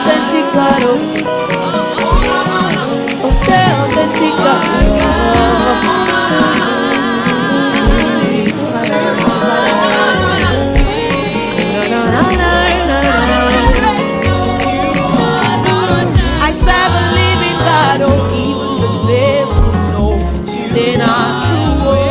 authentic God, authentic God. I serve a living God, oh, even the devil knows he's in our true way.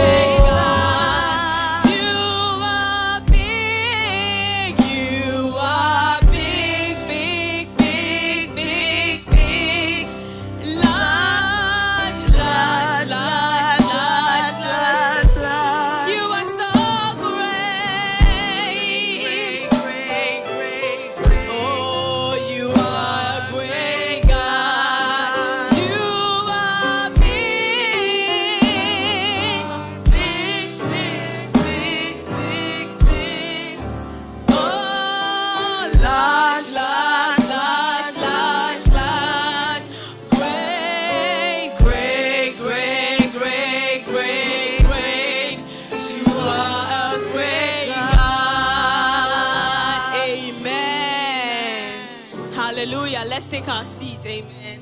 Hallelujah. Let's take our seats. Amen.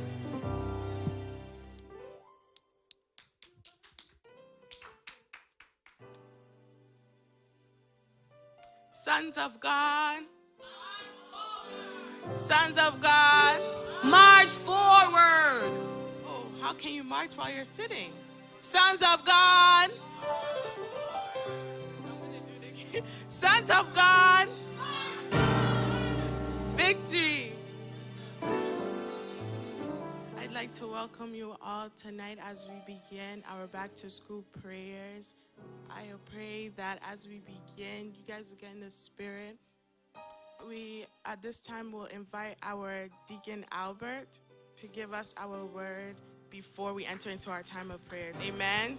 Sons of God. Sons of God. March forward. Oh, how can you march while you're sitting? Sons of God. Sons of God. Victory. I'd like to welcome you all tonight as we begin our back to school prayers. I pray that as we begin, you guys will get in the spirit. We, at this time, will invite our Deacon Albert to give us our word before we enter into our time of prayers. Amen.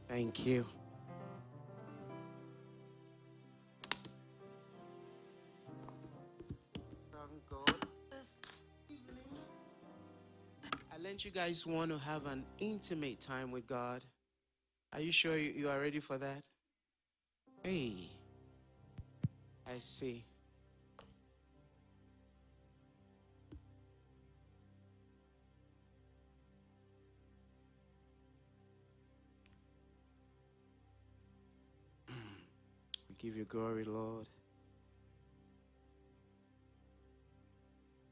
Thank you. God. I learned you guys want to have an intimate time with God. Are you sure you are ready for that? Hey, I see. We give you glory, Lord.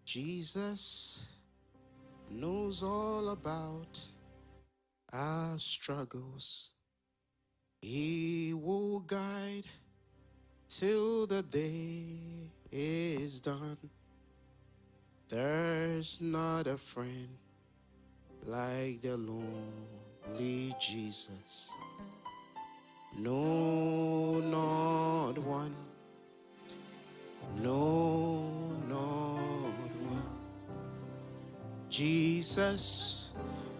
Jesus knows all about our struggles. He will guide till the day is done. There's not a friend like the lonely Jesus. No, not one. No, not one. Jesus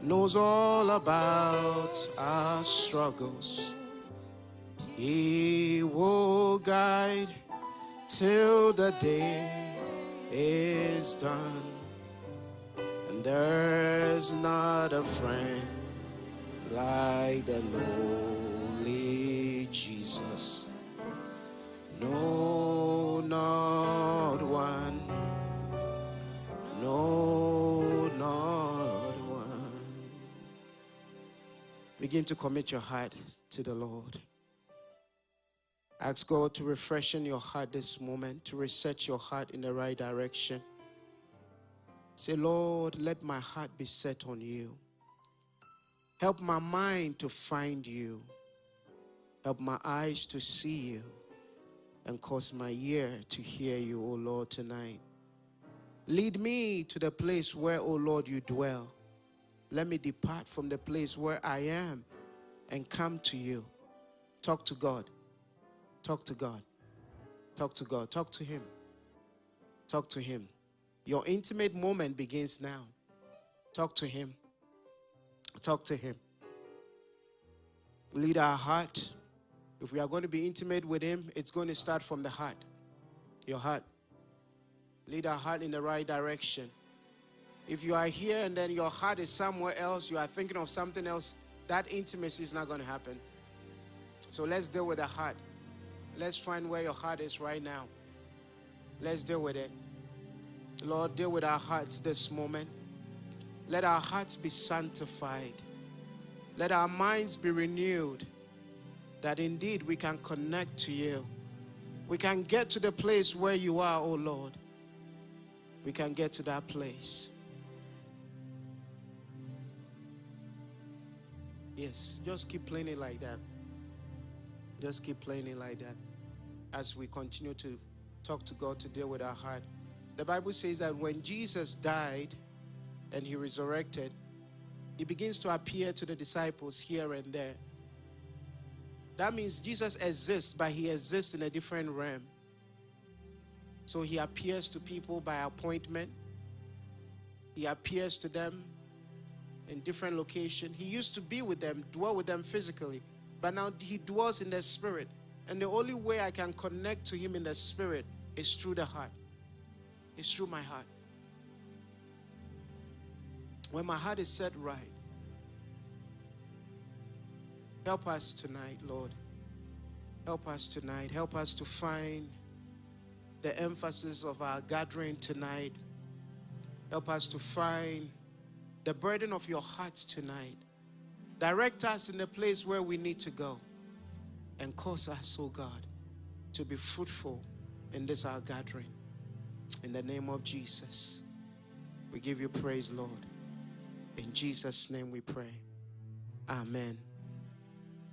knows all about our struggles. He will guide till the day is done. And there's not a friend like the lowly Jesus. No, not one. No, not one. Begin to commit your heart to the Lord. Ask God to refreshen your heart this moment, to reset your heart in the right direction. Say, Lord, let my heart be set on you. Help my mind to find you. Help my eyes to see you. And cause my ear to hear you, O Lord, tonight. Lead me to the place where, O Lord, you dwell. Let me depart from the place where I am and come to you. Talk to God. Talk to God. Talk to God. Talk to Him. Talk to Him. Your intimate moment begins now. Talk to Him. Talk to Him. Lead our heart. If we are going to be intimate with Him, it's going to start from the heart. Your heart. Lead our heart in the right direction. If you are here and then your heart is somewhere else, you are thinking of something else, that intimacy is not going to happen. So let's deal with the heart. Let's find where your heart is right now. Let's deal with it. Lord, deal with our hearts this moment. Let our hearts be sanctified. Let our minds be renewed, that indeed we can connect to you. We can get to the place where you are, oh Lord. We can get to that place. Yes, just keep playing it like that. Just keep playing it like that as we continue to talk to God to deal with our heart. The Bible says that when Jesus died and he resurrected, he begins to appear to the disciples here and there. That means Jesus exists, but he exists in a different realm. So he appears to people by appointment. He appears to them in different locations. He used to be with them, dwell with them physically, but now he dwells in the spirit. And the only way I can connect to him in the spirit is through the heart. It's through my heart. When my heart is set right, help us tonight, Lord. Help us tonight. Help us to find the emphasis of our gathering tonight. Help us to find the burden of your heart tonight. Direct us in the place where we need to go. And cause us, oh God, to be fruitful in this our gathering. In the name of Jesus, we give you praise, Lord. In Jesus' name we pray. Amen.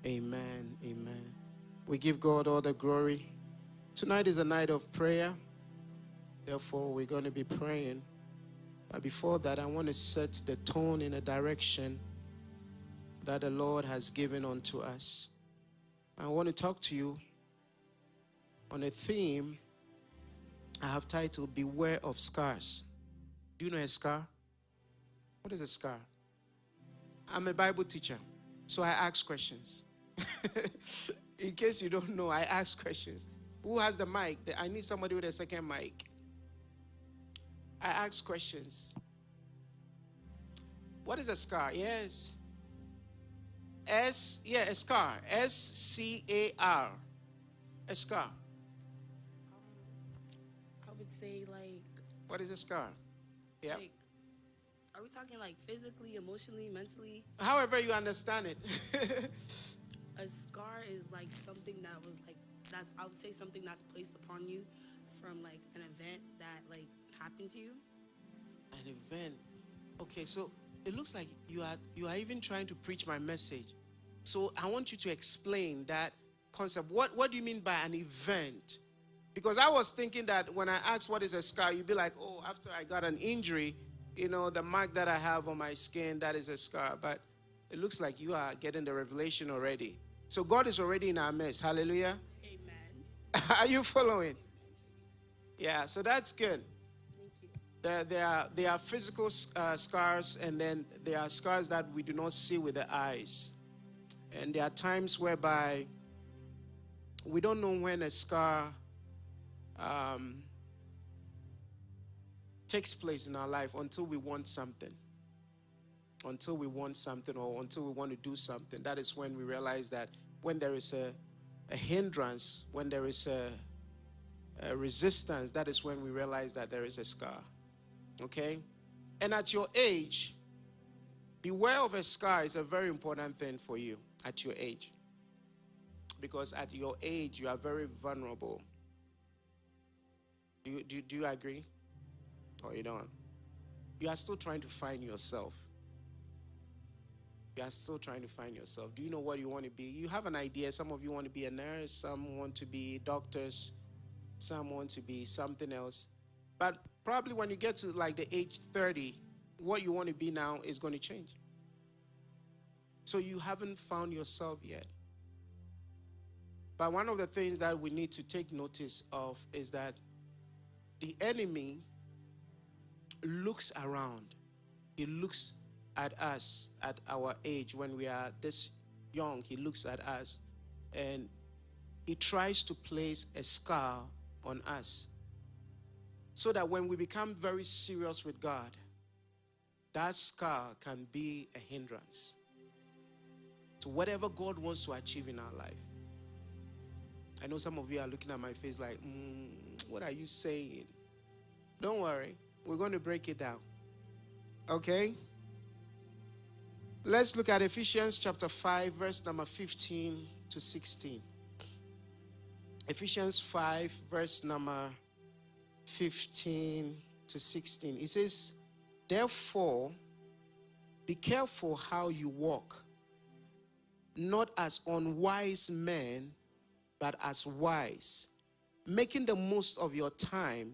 Amen. Amen. We give God all the glory. Tonight is a night of prayer. Therefore, we're going to be praying. But before that, I want to set the tone in a direction that the Lord has given unto us. I want to talk to you on a theme I have titled, Beware of Scars. Do you know a scar? What is a scar? I'm a Bible teacher, so I ask questions. In case you don't know, I ask questions. Who has the mic? I need somebody with a second mic. I ask questions. What is a scar? Yes. A scar. S-C-A-R. A scar. I would say like... What is a scar? Yeah. Like, are we talking like physically, emotionally, mentally? However you understand it. A scar is like something that was like, I would say something that's placed upon you from like an event that like happened to you. An event. Okay, so it looks like you are even trying to preach my message. So I want you to explain that concept. What do you mean by an event? Because I was thinking that when I asked what is a scar, you'd be like, oh, after I got an injury, the mark that I have on my skin, that is a scar. But it looks like you are getting the revelation already. So God is already in our midst. Hallelujah. Amen. Are you following? Yeah, so that's good. Thank you. There are physical scars, and then there are scars that we do not see with the eyes. And there are times whereby we don't know when a scar takes place in our life until we want something. Until we want something, or until we want to do something. That is when we realize that when there is a hindrance, when there is a resistance, that is when we realize that there is a scar. Okay? And at your age, beware of a scar is a very important thing for you at your age. Because at your age, you are very vulnerable. Do you agree? Or you don't? You are still trying to find yourself. You are still trying to find yourself. Do you know what you want to be? You have an idea. Some of you want to be a nurse. Some want to be doctors. Some want to be something else. But probably when you get to like the age 30, what you want to be now is going to change. So you haven't found yourself yet. But one of the things that we need to take notice of is that the enemy looks around. He looks at us at our age when we are this young. He looks at us and he tries to place a scar on us so that when we become very serious with God, that scar can be a hindrance. to whatever God wants to achieve in our life. I know some of you are looking at my face like, what are you saying? Don't worry. We're going to break it down. Okay? Let's look at Ephesians chapter 5, verse number 15 to 16. Ephesians 5, verse number 15 to 16. It says, therefore, be careful how you walk, not as unwise men, but as wise, making the most of your time,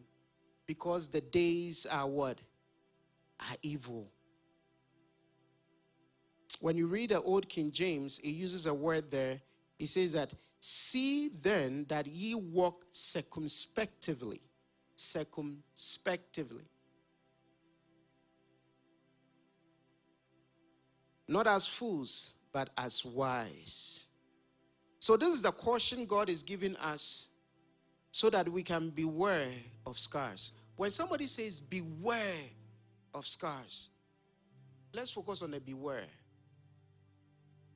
because the days are what? Are evil. When you read the Old King James, it uses a word there. It says that, see then that ye walk circumspectively. Circumspectively. Not as fools, but as wise. So this is the caution God is giving us so that we can beware of scars. When somebody says beware of scars, let's focus on the beware.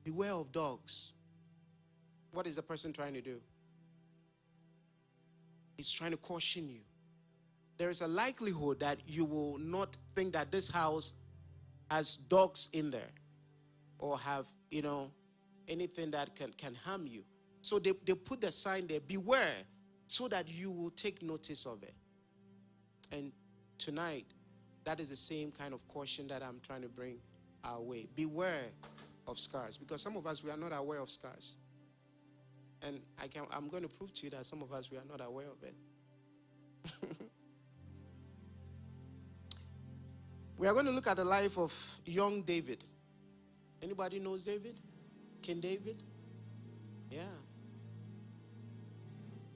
Beware of dogs. What is the person trying to do? He's trying to caution you. There is a likelihood that you will not think that this house has dogs in there or have, anything that can harm you. So they put the sign there, beware, so that you will take notice of it. And tonight, that is the same kind of caution that I'm trying to bring our way. Beware of scars, because some of us, we are not aware of scars. And I'm going to prove to you that some of us, we are not aware of it. We are going to look at the life of young David. Anybody knows David? King David? Yeah.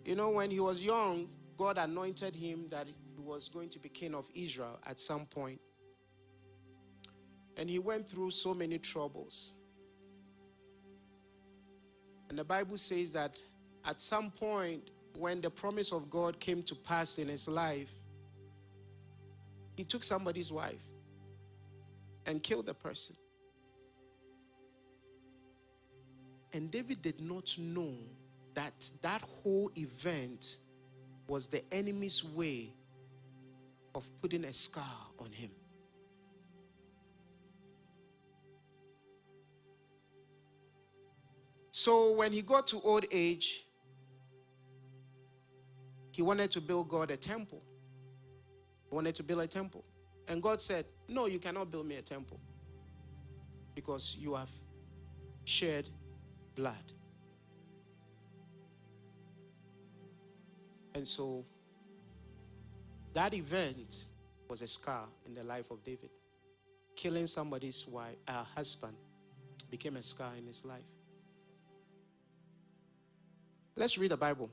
When he was young, God anointed him that he was going to be king of Israel at some point. And he went through so many troubles. And the Bible says that at some point, when the promise of God came to pass in his life, he took somebody's wife and killed the person. And David did not know that that whole event was the enemy's way of putting a scar on him. So when he got to old age, he wanted to build God a temple. He wanted to build a temple. And God said, no, you cannot build me a temple because you have shed blood. And so that event was a scar in the life of David. Killing somebody's husband became a scar in his life. Let's read the Bible.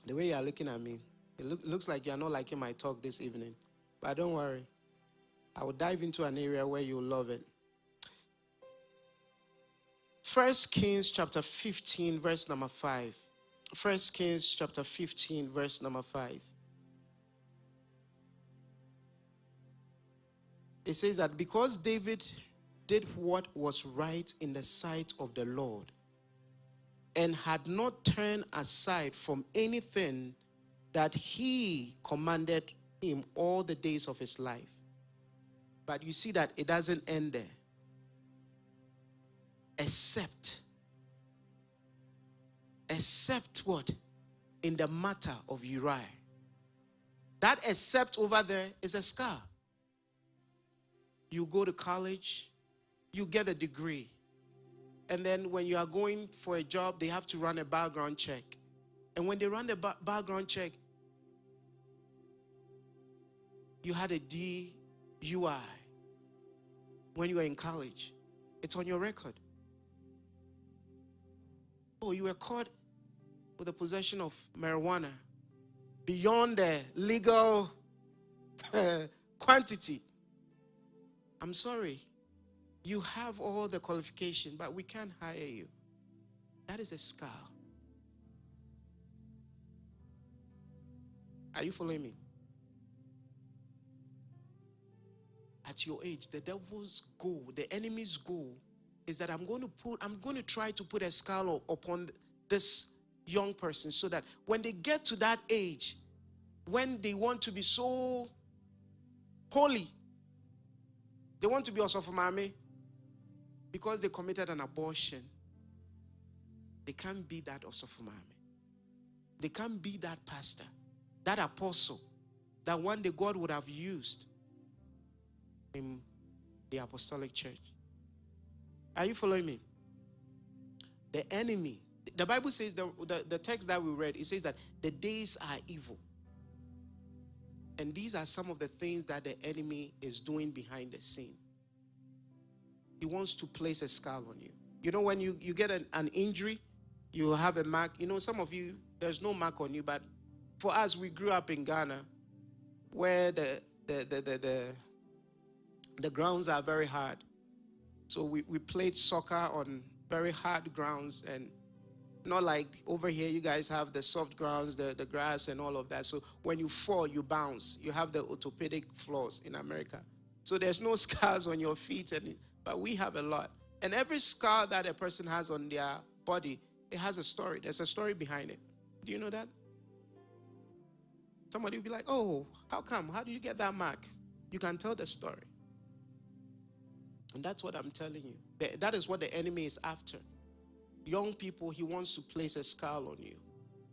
The way you are looking at me, it looks like you are not liking my talk this evening. But don't worry. I will dive into an area where you'll love it. 1 Kings chapter 15, verse number 5. 1 Kings chapter 15, verse number 5. It says that because David did what was right in the sight of the Lord and had not turned aside from anything that he commanded him all the days of his life. But you see that it doesn't end there. Except what? In the matter of Uriah. That except over there is a scar. You go to college, you get a degree. And then when you are going for a job, they have to run a background check. And when they run the background check, you had a DUI when you were in college. It's on your record. Oh, you were caught with the possession of marijuana beyond the legal quantity. I'm sorry. You have all the qualification, but we can't hire you. That is a scar. Are you following me? At your age, the devil's goal, the enemy's goal is that I'm going to try to put a scar upon this young person so that when they get to that age, when they want to be so holy, they want to be Osofumame, because they committed an abortion, they can't be that Osofumame. They can't be that pastor, that apostle, that one day God would have used in the apostolic church. Are you following me? The enemy, the Bible says, the text that we read, it says that the days are evil. And these are some of the things that the enemy is doing behind the scene. He wants to place a scar on you. You know, when you get an injury, you have a mark. You know, some of you, there's no mark on you, but for us, we grew up in Ghana, where the grounds are very hard. So we played soccer on very hard grounds, and not like over here, you guys have the soft grounds, the grass and all of that. So when you fall, you bounce. You have the orthopedic floors in America. So there's no scars on your feet, but we have a lot. And every scar that a person has on their body, it has a story. There's a story behind it. Do you know that? Somebody will be like, oh, how come? How do you get that mark? You can tell the story. And that's what I'm telling you. That is what the enemy is after. Young people, he wants to place a scar on you.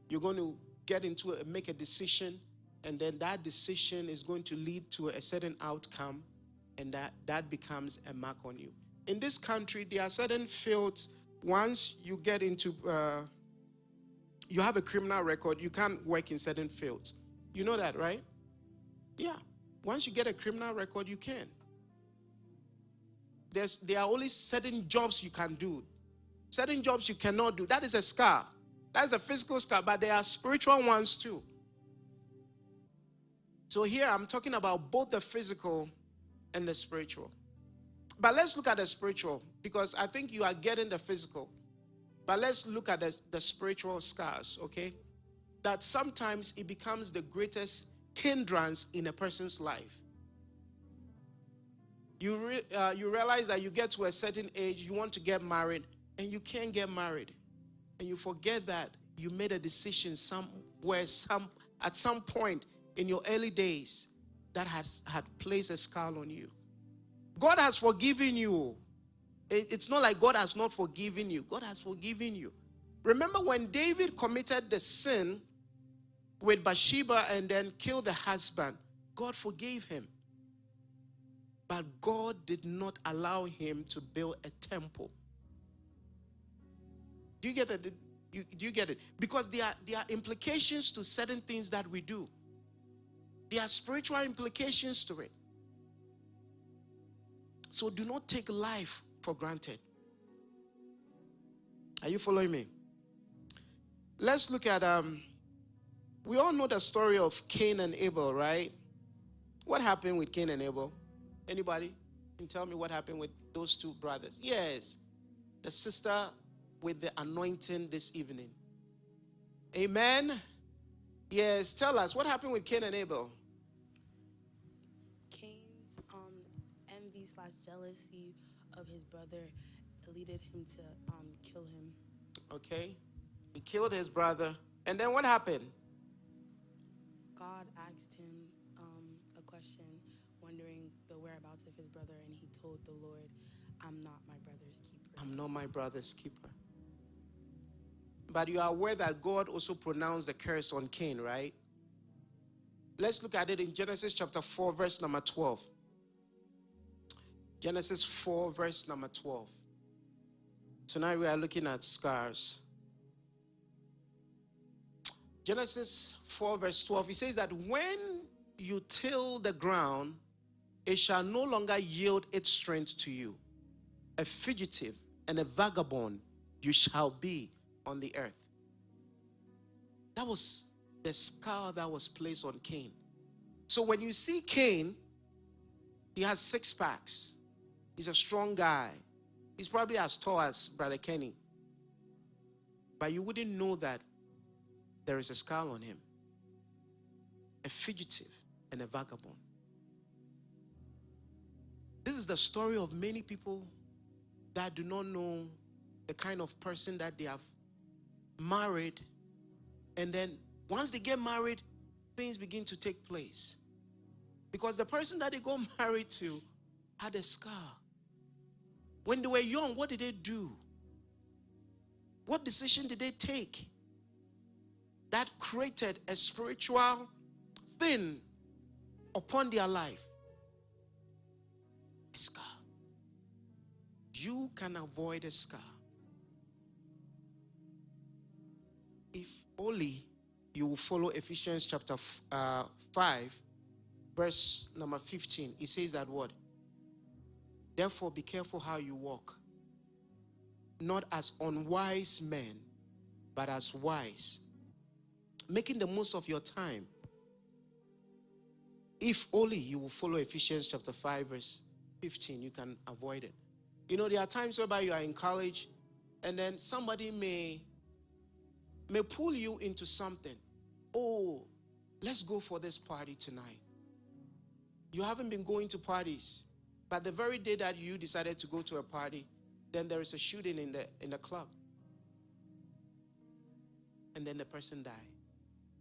You're going to make a decision, and then that decision is going to lead to a certain outcome, and that becomes a mark on you. In this country, there are certain fields, once you get into, you have a criminal record, you can't work in certain fields. You know that, right? Yeah. Once you get a criminal record, you can. There are only certain jobs you can do. Certain jobs you cannot do. That is a scar. That is a physical scar, but there are spiritual ones too. So here I'm talking about both the physical and the spiritual. But let's look at the spiritual, because I think you are getting the physical. But let's look at the spiritual scars, okay? That sometimes it becomes the greatest hindrance in a person's life. You realize that you get to a certain age, you want to get married, and you can't get married. And you forget that you made a decision at some point in your early days that had placed a scar on you. God has forgiven you. It's not like God has not forgiven you. God has forgiven you. Remember when David committed the sin with Bathsheba and then killed the husband, God forgave him. But God did not allow him to build a temple. Do you get it? Do you get it? Because there are implications to certain things that we do. There are spiritual implications to it. So do not take life for granted. Are you following me? Let's look at, we all know the story of Cain and Abel, right? What happened with Cain and Abel? Anybody can tell me what happened with those two brothers? Yes, the sister with the anointing this evening. Amen? Yes, tell us, what happened with Cain and Abel? Cain's envy/jealousy of his brother leaded him to kill him. Okay, he killed his brother. And then what happened? God asked him a question, wondering the whereabouts of his brother, and he told the Lord, I'm not my brother's keeper. I'm not my brother's keeper. But you are aware that God also pronounced the curse on Cain, right? Let's look at it in Genesis chapter 4, verse number 12. Genesis 4, verse number 12. Tonight we are looking at scars. Genesis 4, verse 12, it says that when you till the ground, it shall no longer yield its strength to you. A fugitive and a vagabond you shall be on the earth. That was the scar that was placed on Cain. So when you see Cain, he has 6 packs. He's a strong guy. He's probably as tall as Brother Kenny. But you wouldn't know that there is a scar on him. A fugitive and a vagabond. This is the story of many people that do not know the kind of person that they have married, and then once they get married, things begin to take place. Because the person that they got married to had a scar. When they were young, what did they do? What decision did they take that created a spiritual thing upon their life? A scar. You can avoid a scar if only you will follow Ephesians chapter 5, verse number 15. It says that what? Therefore, be careful how you walk, not as unwise men, but as wise, making the most of your time. If only you will follow Ephesians chapter 5, verse 15, you can avoid it. You know, there are times whereby you are in college, and then somebody may pull you into something. Oh, let's go for this party tonight. You haven't been going to parties, but the very day that you decided to go to a party, then there is a shooting in the club. And then the person died.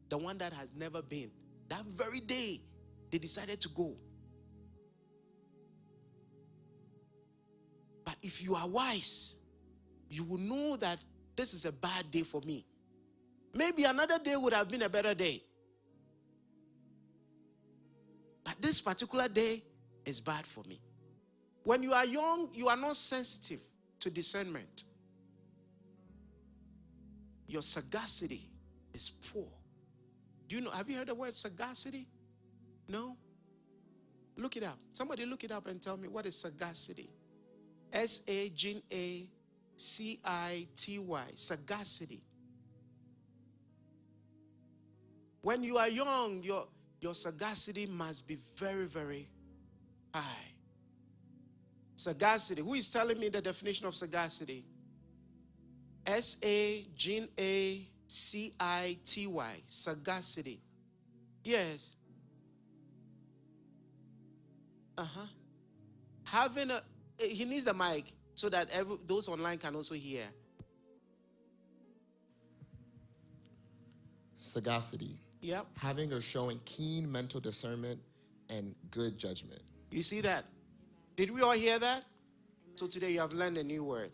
The one that has never been. That very day, they decided to go. But if you are wise, you will know that this is a bad day for me. Maybe another day would have been a better day. But this particular day is bad for me. When you are young, you are not sensitive to discernment. Your sagacity is poor. Do you know, have you heard the word sagacity? No? Look it up. Somebody look it up and tell me, what is sagacity? Sagacity. Sagacity. When you are young, your sagacity must be very, very high. Sagacity. Who is telling me the definition of sagacity? Sagacity. Sagacity. Yes. Having he needs a mic so that those online can also hear. Sagacity. Yep. Having or showing keen mental discernment and good judgment. You see that? Did we all hear that? Amen. So today you have learned a new word.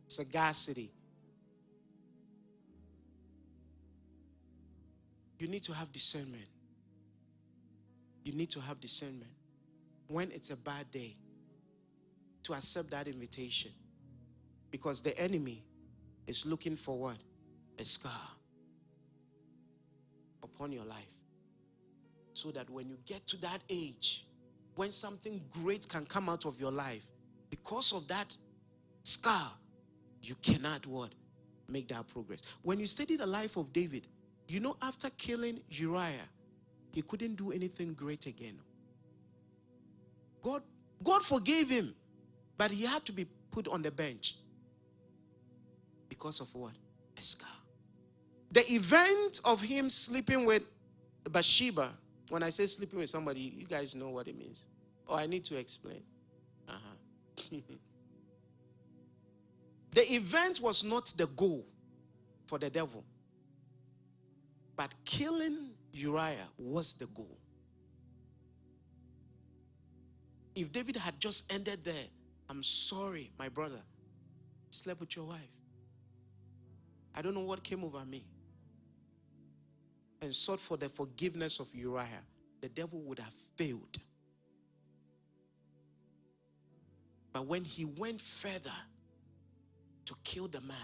Sagacity. You need to have discernment. You need to have discernment. When it's a bad day, to accept that invitation. Because the enemy is looking for what? A scar upon your life. So that when you get to that age, when something great can come out of your life, because of that scar, you cannot what? Make that progress. When you study the life of David, you know, after killing Uriah, he couldn't do anything great again. God forgave him, but he had to be put on the bench. Because of what? A scar. The event of him sleeping with Bathsheba, when I say sleeping with somebody, you guys know what it means. Oh, I need to explain. The event was not the goal for the devil, but killing Uriah was the goal. If David had just ended there, I'm sorry, my brother, slept with your wife. I don't know what came over me. And sought for the forgiveness of Uriah, the devil would have failed. But when he went further to kill the man,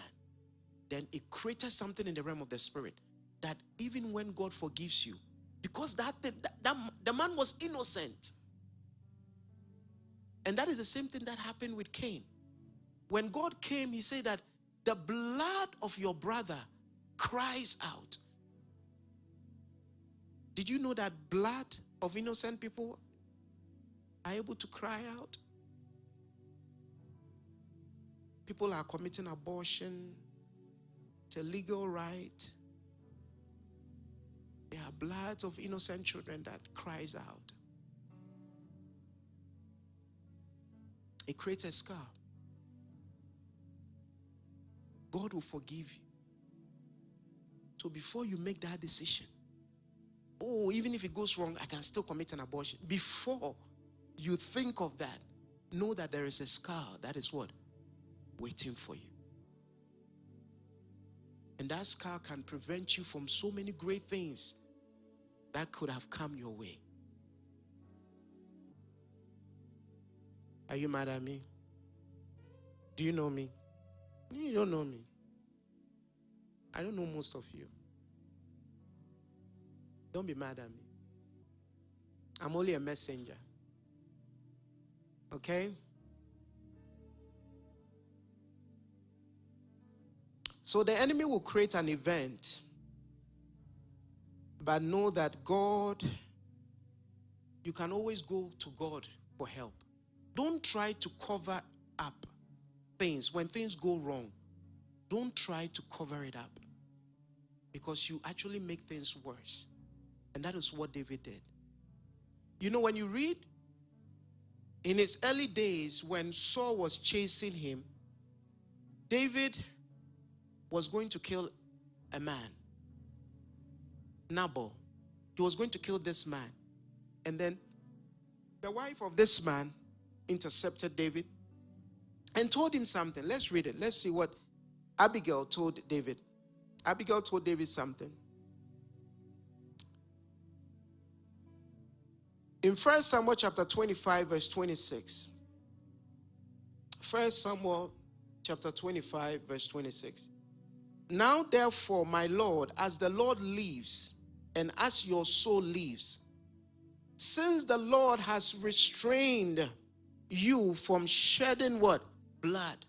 then it created something in the realm of the spirit that even when God forgives you, because the man was innocent. And that is the same thing that happened with Cain. When God came, he said that the blood of your brother cries out. Did you know that blood of innocent people are able to cry out? People are committing abortion. It's a legal right. There are bloods of innocent children that cries out. It creates a scar. God will forgive you. So before you make that decision, oh, even if it goes wrong, I can still commit an abortion. Before you think of that, know that there is a scar that is what? Waiting for you. And that scar can prevent you from so many great things that could have come your way. Are you mad at me? Do you know me? You don't know me. I don't know most of you. Don't be mad at me. I'm only a messenger. Okay? So the enemy will create an event, but know that God, you can always go to God for help. Don't try to cover up things. When things go wrong, don't try to cover it up, because you actually make things worse. And that is what David did. You know, when you read in his early days when Saul was chasing him, David was going to kill a man, Nabal. He was going to kill this man. And then the wife of this man intercepted David and told him something. Let's read it. Let's see what Abigail told David. Abigail told David something. In 1 Samuel chapter 25, verse 26. 1 Samuel chapter 25, verse 26. Now therefore, my Lord, as the Lord lives, and as your soul lives, since the Lord has restrained you from shedding what? Blood.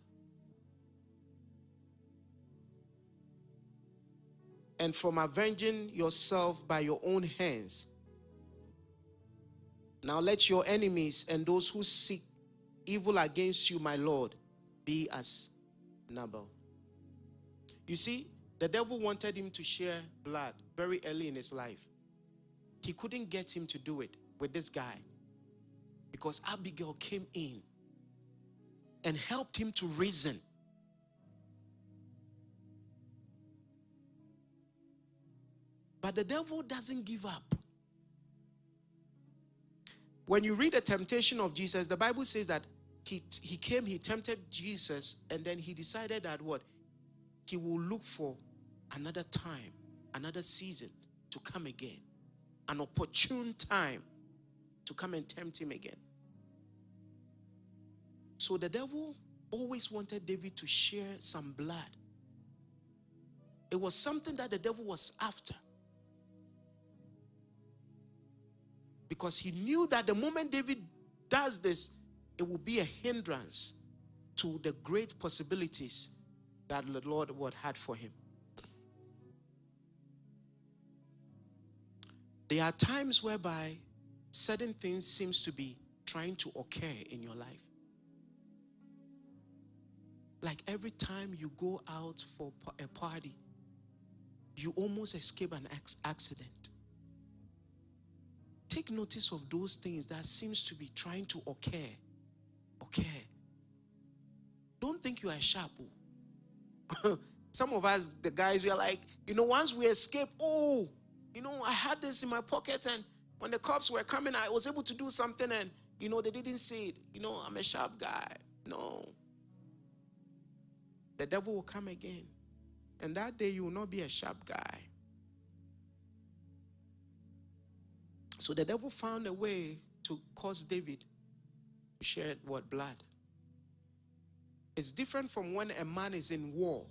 And from avenging yourself by your own hands. Now let your enemies and those who seek evil against you, my Lord, be as Nabal. You see, the devil wanted him to share blood very early in his life. He couldn't get him to do it with this guy, because Abigail came in and helped him to reason. But the devil doesn't give up. When you read the temptation of Jesus, the Bible says that he came, he tempted Jesus, and then he decided that what? He will look for another time, another season to come again. An opportune time to come and tempt him again. So the devil always wanted David to share some blood. It was something that the devil was after. Because he knew that the moment David does this, it will be a hindrance to the great possibilities that the Lord had for him. There are times whereby certain things seems to be trying to occur in your life. Like every time you go out for a party, you almost escape an accident. Take notice of those things that seems to be trying to occur. Don't think you are sharp. Some of us, the guys, we are like, once we escape, I had this in my pocket, and when the cops were coming, I was able to do something, and, they didn't see it. I'm a sharp guy. No. The devil will come again. And that day, you will not be a sharp guy. So the devil found a way to cause David to shed what? Blood. It's different from when a man is in war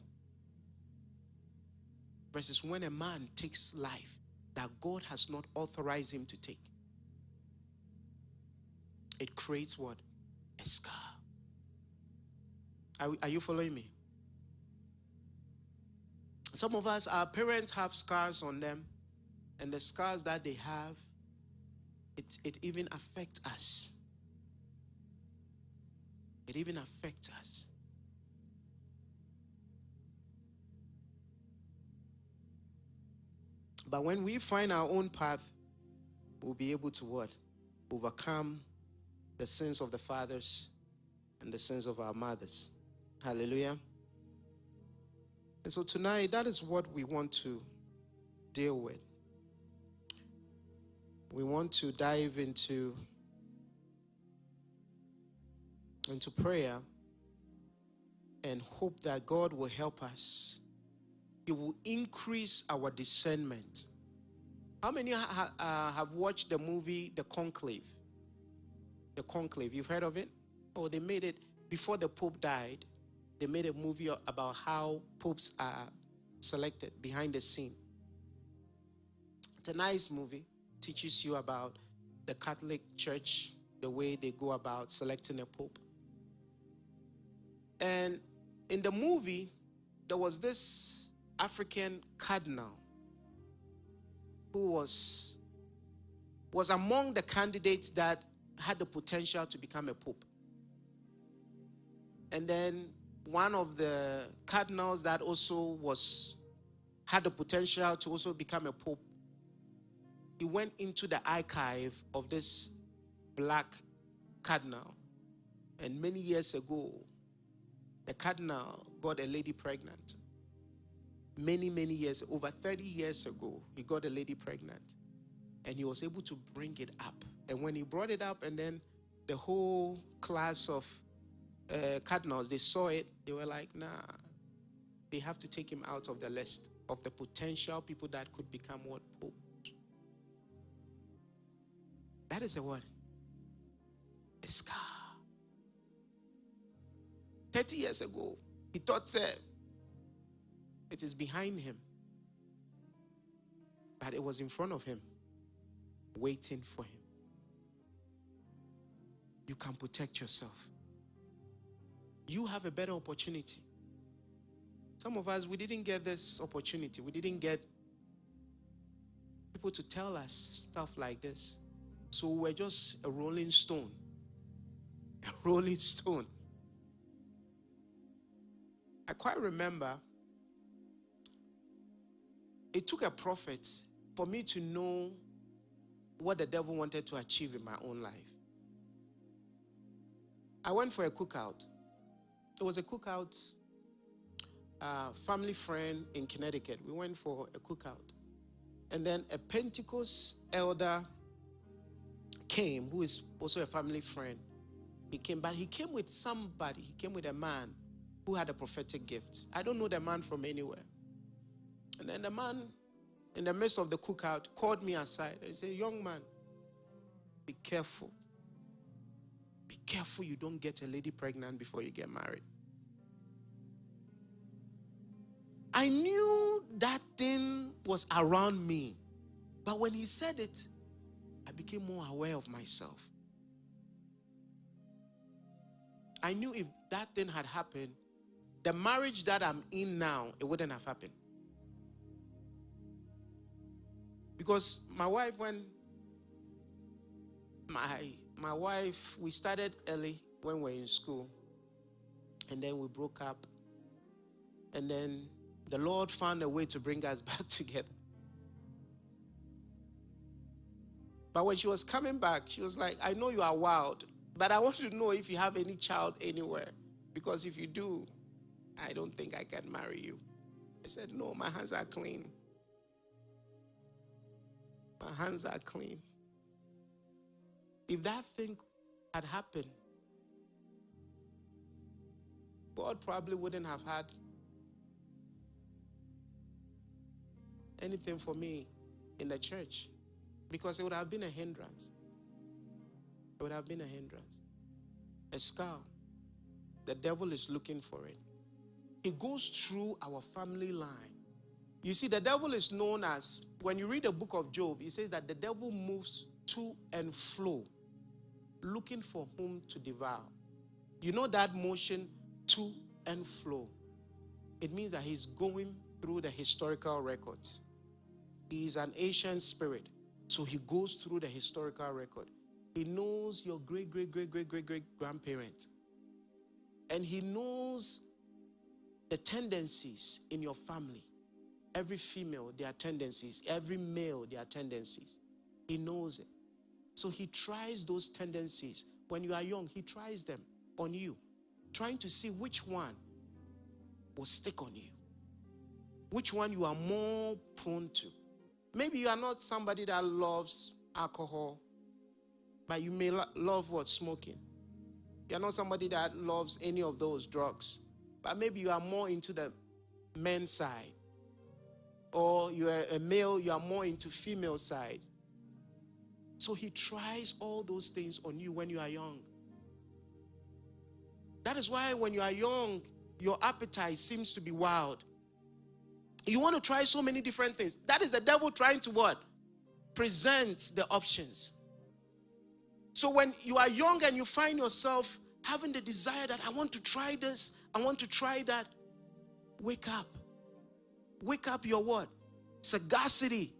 versus when a man takes life that God has not authorized him to take. It creates what? A scar. Are you following me? Some of us, our parents have scars on them, and the scars that they have, it even affects us. It even affects us. But when we find our own path, we'll be able to what? Overcome the sins of the fathers and the sins of our mothers. Hallelujah. And so tonight, that is what we want to deal with. We want to dive into prayer and hope that God will help us. He will increase our discernment. How many have watched the movie The Conclave? The Conclave, you've heard of it? Oh, they made it before the Pope died. They made a movie about how popes are selected behind the scene. It's a nice movie. Teaches you about the Catholic Church, the way they go about selecting a pope. And in the movie, there was this African cardinal who was among the candidates that had the potential to become a pope. And then one of the cardinals that also had the potential to also become a pope, he went into the archive of this black cardinal. And many years ago, the cardinal got a lady pregnant. Many years, over 30 years ago, he got a lady pregnant. And he was able to bring it up. And when he brought it up, and then the whole class of cardinals, they saw it, they were like, nah, they have to take him out of the list of the potential people that could become what? Pope. That is a word. A scar. 30 years ago, he thought, say, it is behind him. But it was in front of him, waiting for him. You can protect yourself. You have a better opportunity. Some of us, we didn't get this opportunity. We didn't get people to tell us stuff like this. So we're just a rolling stone. A rolling stone. I quite remember it took a prophet for me to know what the devil wanted to achieve in my own life. I went for a cookout. It was a cookout, family friend in Connecticut. We went for a cookout. And then a Pentecost elder came, who is also a family friend. He came, but he came with somebody. He came with a man who had a prophetic gift. I don't know the man from anywhere. And then the man, in the midst of the cookout, called me aside. He said, young man, be careful. Be careful you don't get a lady pregnant before you get married. I knew that thing was around me. But when he said it, I became more aware of myself. I knew if that thing had happened, the marriage that I'm in now, it wouldn't have happened. Because my wife, my wife, we started early when we were in school. And then we broke up. And then the Lord found a way to bring us back together. But when she was coming back, she was like, I know you are wild, but I want to know if you have any child anywhere. Because if you do, I don't think I can marry you. I said, no, my hands are clean. My hands are clean. If that thing had happened, God probably wouldn't have had anything for me in the church, because it would have been a hindrance. It would have been a hindrance. A scar. The devil is looking for it. He goes through our family line. You see, the devil is known as, when you read the book of Job, he says that the devil moves to and fro, looking for whom to devour. You know that motion, to and fro? It means that he's going through the historical records. He is an ancient spirit, so he goes through the historical record. He knows your great-great-great-great-great-great-grandparent. And he knows the tendencies in your family. Every female, their tendencies. Every male, their tendencies. He knows it. So he tries those tendencies. When you are young, he tries them on you. trying to see which one will stick on you. Which one you are more prone to. Maybe you are not somebody that loves alcohol, but you may love what? Smoking. You are not somebody that loves any of those drugs, but maybe you are more into the men's side. Or you are a male, you are more into female side. So he tries all those things on you when you are young. That is why when you are young, your appetite seems to be wild. You want to try so many different things. That is the devil trying to what? Present the options. So when you are young and you find yourself having the desire that I want to try this, I want to try that, wake up. Wake up your what? Sagacity.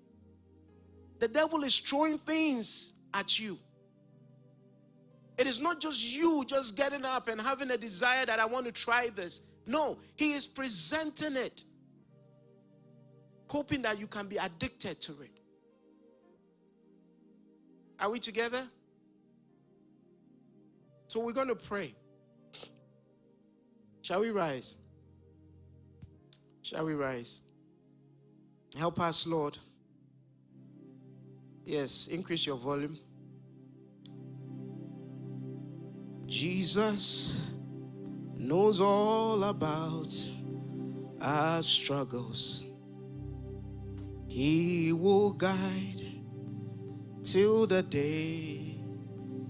The devil is throwing things at you. It is not just you just getting up and having a desire that I want to try this. No, he is presenting it, hoping that you can be addicted to it. Are we together? So we're going to pray. Shall we rise? Shall we rise? Help us, Lord. Yes, increase your volume. Jesus knows all about our struggles. He will guide till the day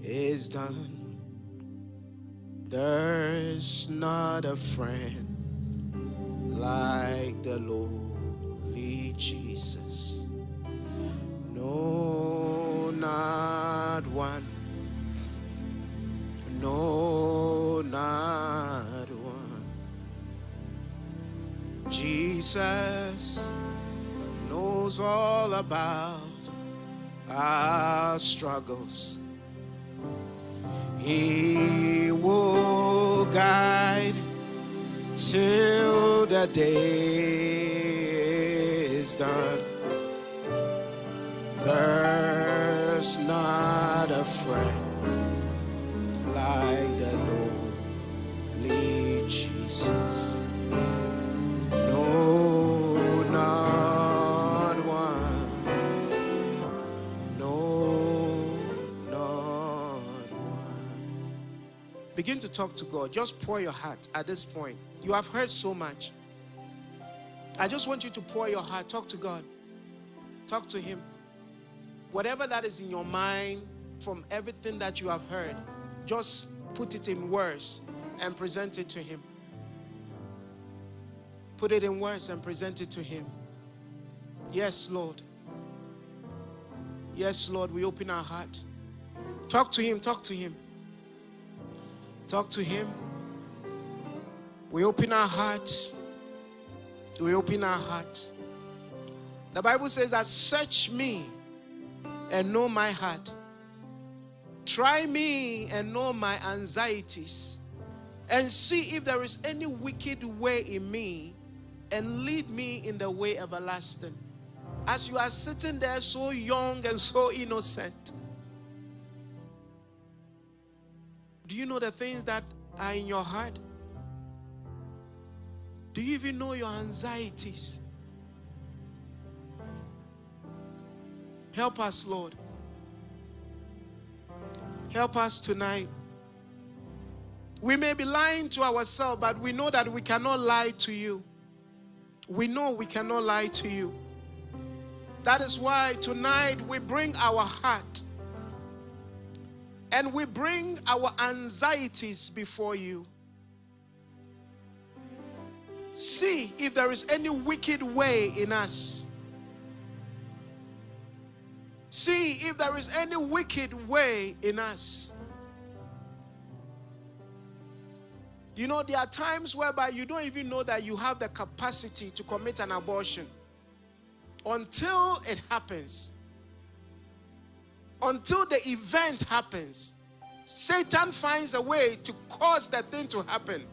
is done. There's not a friend like the lowly Jesus. No, not one. No, not one. Jesus knows all about our struggles. He will guide till the day is done. There's not a friend like the lowly Jesus. No, not one. No, not one. Begin to talk to God. Just pour your heart at this point. You have heard so much. I just want you to pour your heart. Talk to God. Talk to him. Whatever that is in your mind from everything that you have heard, just put it in words and present it to him. Put it in words and present it to him. Yes, Lord. Yes, Lord, we open our heart. Talk to him, talk to him. Talk to him. We open our heart. We open our heart. The Bible says that search me and know my heart. Try me and know my anxieties, and see if there is any wicked way in me, and lead me in the way everlasting. As you are sitting there so young and so innocent, do you know the things that are in your heart? Do you even know your anxieties? Help us, Lord. Help us tonight. We may be lying to ourselves, but we know that we cannot lie to you. We know we cannot lie to you. That is why tonight we bring our heart and we bring our anxieties before you. See if there is any wicked way in us. See if there is any wicked way in us. You know, there are times whereby you don't even know that you have the capacity to commit an abortion until it happens. Until the event happens. Satan finds a way to cause that thing to happen.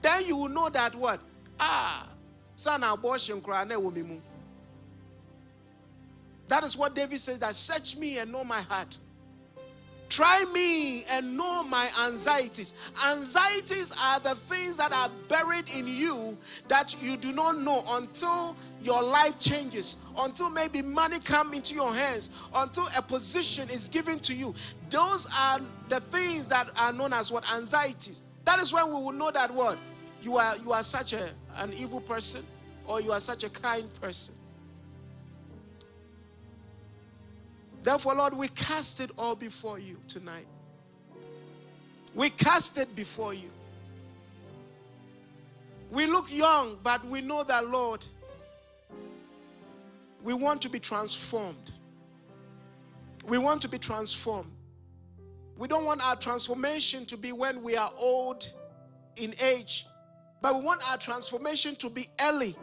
Then you will know that what? Son abortion krane womimu. That is what David says, that search me and know my heart. Try me and know my anxieties. Anxieties are the things that are buried in you that you do not know until your life changes, until maybe money comes into your hands, until a position is given to you. Those are the things that are known as what? Anxieties. That is when we will know that what? You are such an evil person, or you are such a kind person. Therefore, Lord, we cast it all before you tonight. We cast it before you. We look young, but we know that, Lord, we want to be transformed. We want to be transformed. We don't want our transformation to be when we are old in age, but we want our transformation to be early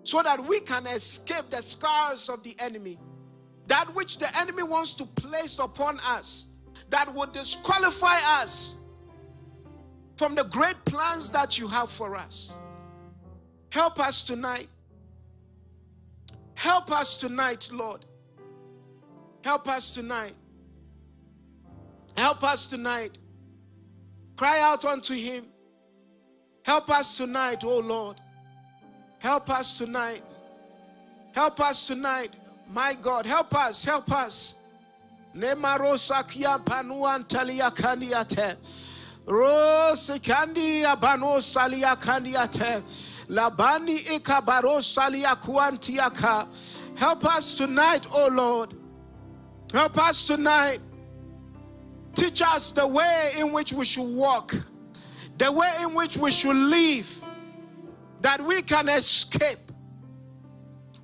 so that we can escape the scars of the enemy. That which the enemy wants to place upon us, that would disqualify us from the great plans that you have for us. Help us tonight. Help us tonight, Lord. Help us tonight. Help us tonight. Cry out unto him. Help us tonight, oh Lord. Help us tonight. Help us tonight. My God, help us, help us. Nemarosakia panuan talia kandiate. Rosikandi abano salia kandiate. Labani ikabaro salia kuantiaka. Help us tonight, oh Lord. Help us tonight. Teach us the way in which we should walk, the way in which we should live, that we can escape.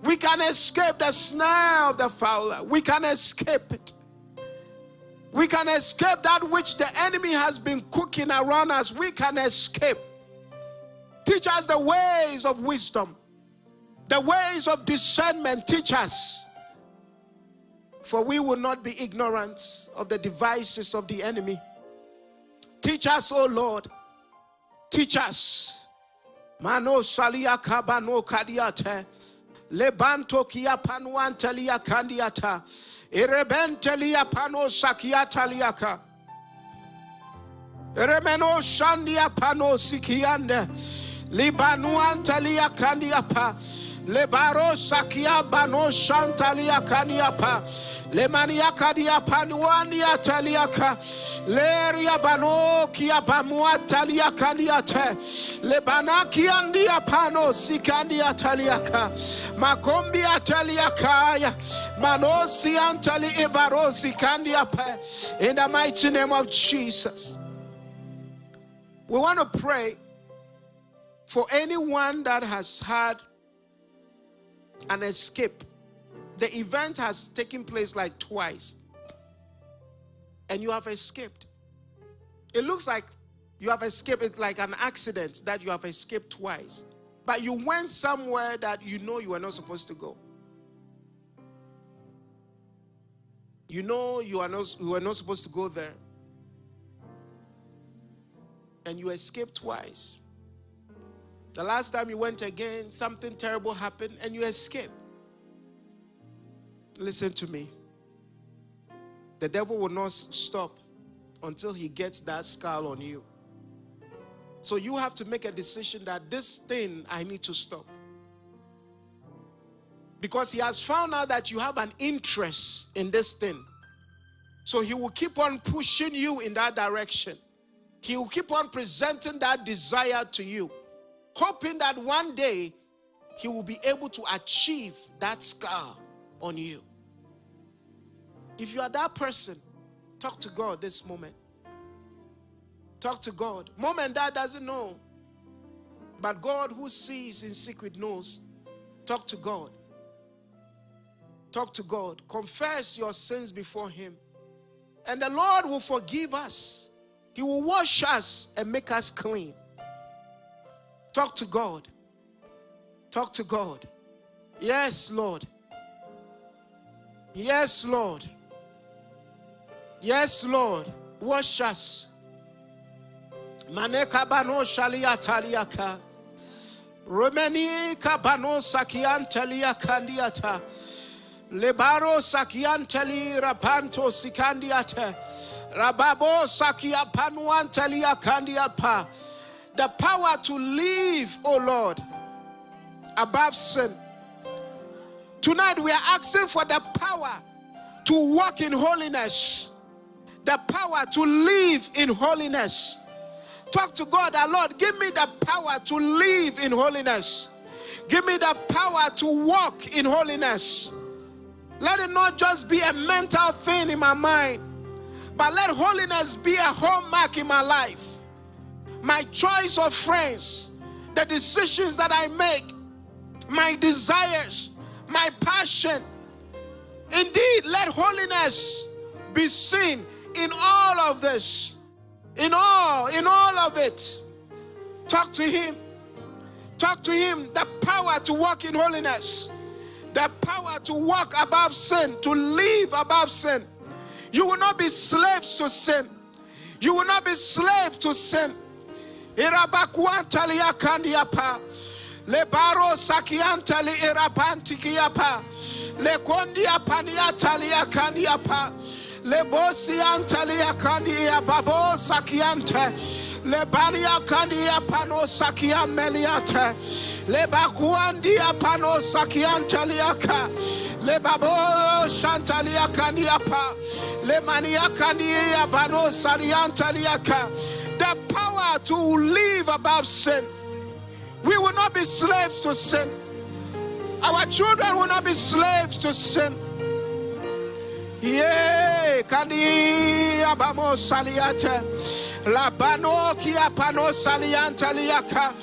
We can escape the snare of the fowler. We can escape it. We can escape that which the enemy has been cooking around us. We can escape. Teach us the ways of wisdom, the ways of discernment. Teach us. For we will not be ignorant of the devices of the enemy. Teach us, O Lord. Teach us. Mano salia kabano kadiate. Lebanto kia panuantelia kandiata. Irebentelia pano sakiata liaka. Iremeno shandia pano sikiande. Libanuantelia kandiapa. Lebaro sakia bano shantalia kandiapa. Lemania kadia panuania taliaka. Leria bano kia pamua talia kandiate. Lebana kiandia pano sikandia taliaka. Makombi ataliakaya. Manosi antali ibarosi kandiapa. In the mighty name of Jesus. We want to pray for anyone that has had an escape. The event has taken place like twice, and you have escaped. It looks like you have escaped. It's like an accident that you have escaped twice, but you went somewhere that you know you were not supposed to go. You know you were not supposed to go there, and you escaped twice. The last time you went again, something terrible happened and you escaped. Listen to me. The devil will not stop until he gets that scar on you. So you have to make a decision that this thing I need to stop. Because he has found out that you have an interest in this thing. So he will keep on pushing you in that direction. He will keep on presenting that desire to you, hoping that one day he will be able to achieve that scar on you. If you are that person, talk to God this moment. Talk to God. Mom and dad doesn't know, but God who sees in secret knows. Talk to God. Talk to God. Confess your sins before him. And the Lord will forgive us. He will wash us and make us clean. Talk to God. Talk to God. Yes, Lord. Yes, Lord. Yes, Lord. Wash us. Maneka bano shalia taliaka. Romani kabano sakian talia kandiata. Lebaro sakianteli rapanto sikandiate. Rababo sakia panuanteli akandiapa. The power to live, oh Lord, above sin. Tonight we are asking for the power to walk in holiness. The power to live in holiness. Talk to God, our Lord, give me the power to live in holiness. Give me the power to walk in holiness. Let it not just be a mental thing in my mind, but let holiness be a hallmark in my life. My choice of friends, the decisions that I make, my desires, my passion. Indeed, let holiness be seen in all of this. In all of it. Talk to him. Talk to him. The power to walk in holiness. The power to walk above sin, to live above sin. You will not be slaves to sin. You will not be slaves to sin. Irabakuantalia kandiapa. Lebaro sakiantali irabantikiapa. Lekondia paniatalia kandiapa. Lebosiantalia kandia babo sakiante. Lebania kandia pano sakiam meliate. Lebakuandia pano sakiantaliaka. Lebabo shantalia kandiapa. Lemania kandia bano sariantaliaka. The power to live above sin. We will not be slaves to sin. Our children will not be slaves to sin. Yea, kandi abamo saliate, labano kia pano salianta liaka,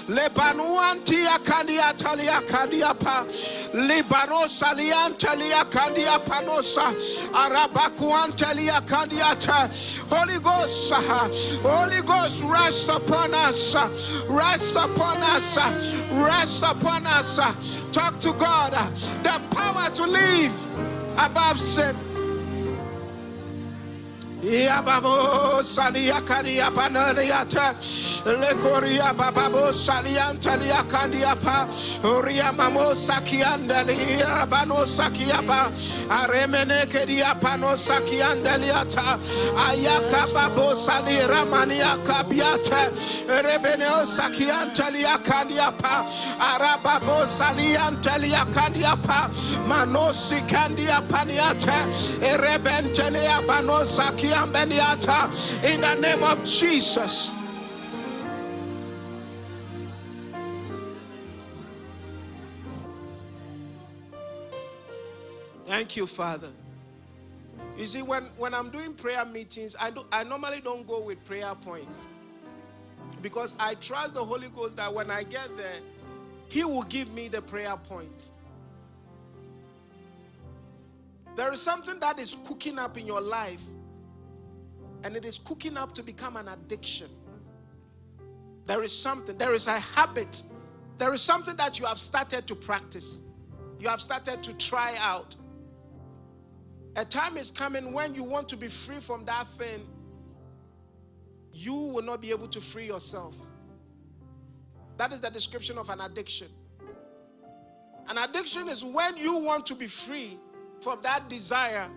lebanuanti akandia talia kandiapa, libano salianta liakandia panosa, arabakuanta liakandiata. Holy Ghost, rest upon us, rest upon us, rest upon us. Talk to God, the power to live above sin. Yababo salia karia banariata lekoria bababo salianta lia kandiapa oria mamo sakiandali rabano sakiaba aremene keria pano sakiandaliata ayaka babo sali ramania kabiata rebeneo sakianta lia kandiapa arababo salianta lia kandiapa manosi kandiapa niata erebentelia bano sakia in the name of Jesus. Thank you, Father. You see, when I'm doing prayer meetings, I normally don't go with prayer points, because I trust the Holy Ghost that when I get there, he will give me the prayer point. There is something that is cooking up in your life, and it is cooking up to become an addiction. There is something, there is a habit, there is something that you have started to practice. You have started to try out. A time is coming when you want to be free from that thing. You will not be able to free yourself. That is the description of an addiction. An addiction is when you want to be free from that desire,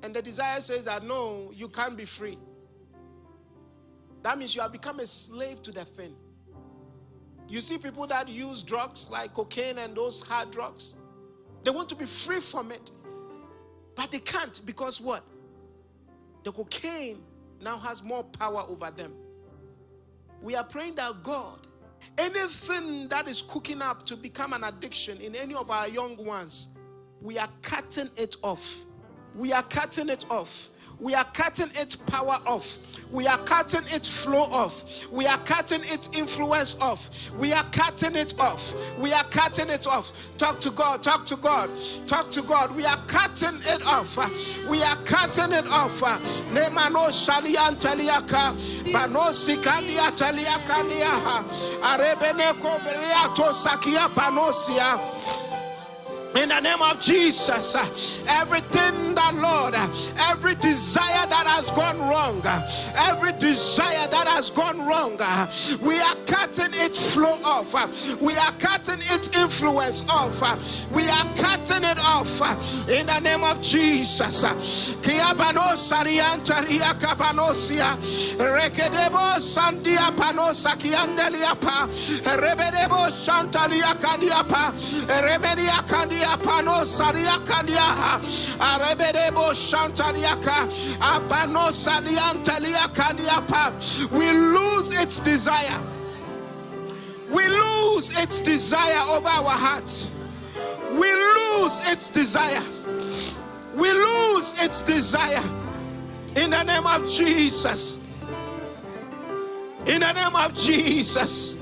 and the desire says that no, you can't be free. That means you have become a slave to the thing. You see people that use drugs like cocaine and those hard drugs. They want to be free from it, but they can't, because what? The cocaine now has more power over them. We are praying that God, anything that is cooking up to become an addiction in any of our young ones, we are cutting it off. We are cutting it off. We are cutting its power off. We are cutting its flow off. We are cutting its influence off. We are cutting it off. We are cutting it off. Talk to God. Talk to God. Talk to God. We are cutting it off. We are cutting it off. Nemano shalian teliaka. Bano sikandia teliaka niaha. Arebene koveriato sakia banosia. In the name of Jesus, everything from that, Lord, every desire that has gone wrong, every desire that has gone wrong, we are cutting its flow off. We are cutting its influence off. We are cutting it off in the name of Jesus. Rekedebo sandia panosa kiandeliapa, rebedebo santalia kandiapa, remedia kandia panosaria kandia, rebedebo santaliaka, abanosa liantalia kandiapa. We lose its desire. We lose its desire over our hearts. We lose its desire. We lose its desire in the name of Jesus. In the name of Jesus.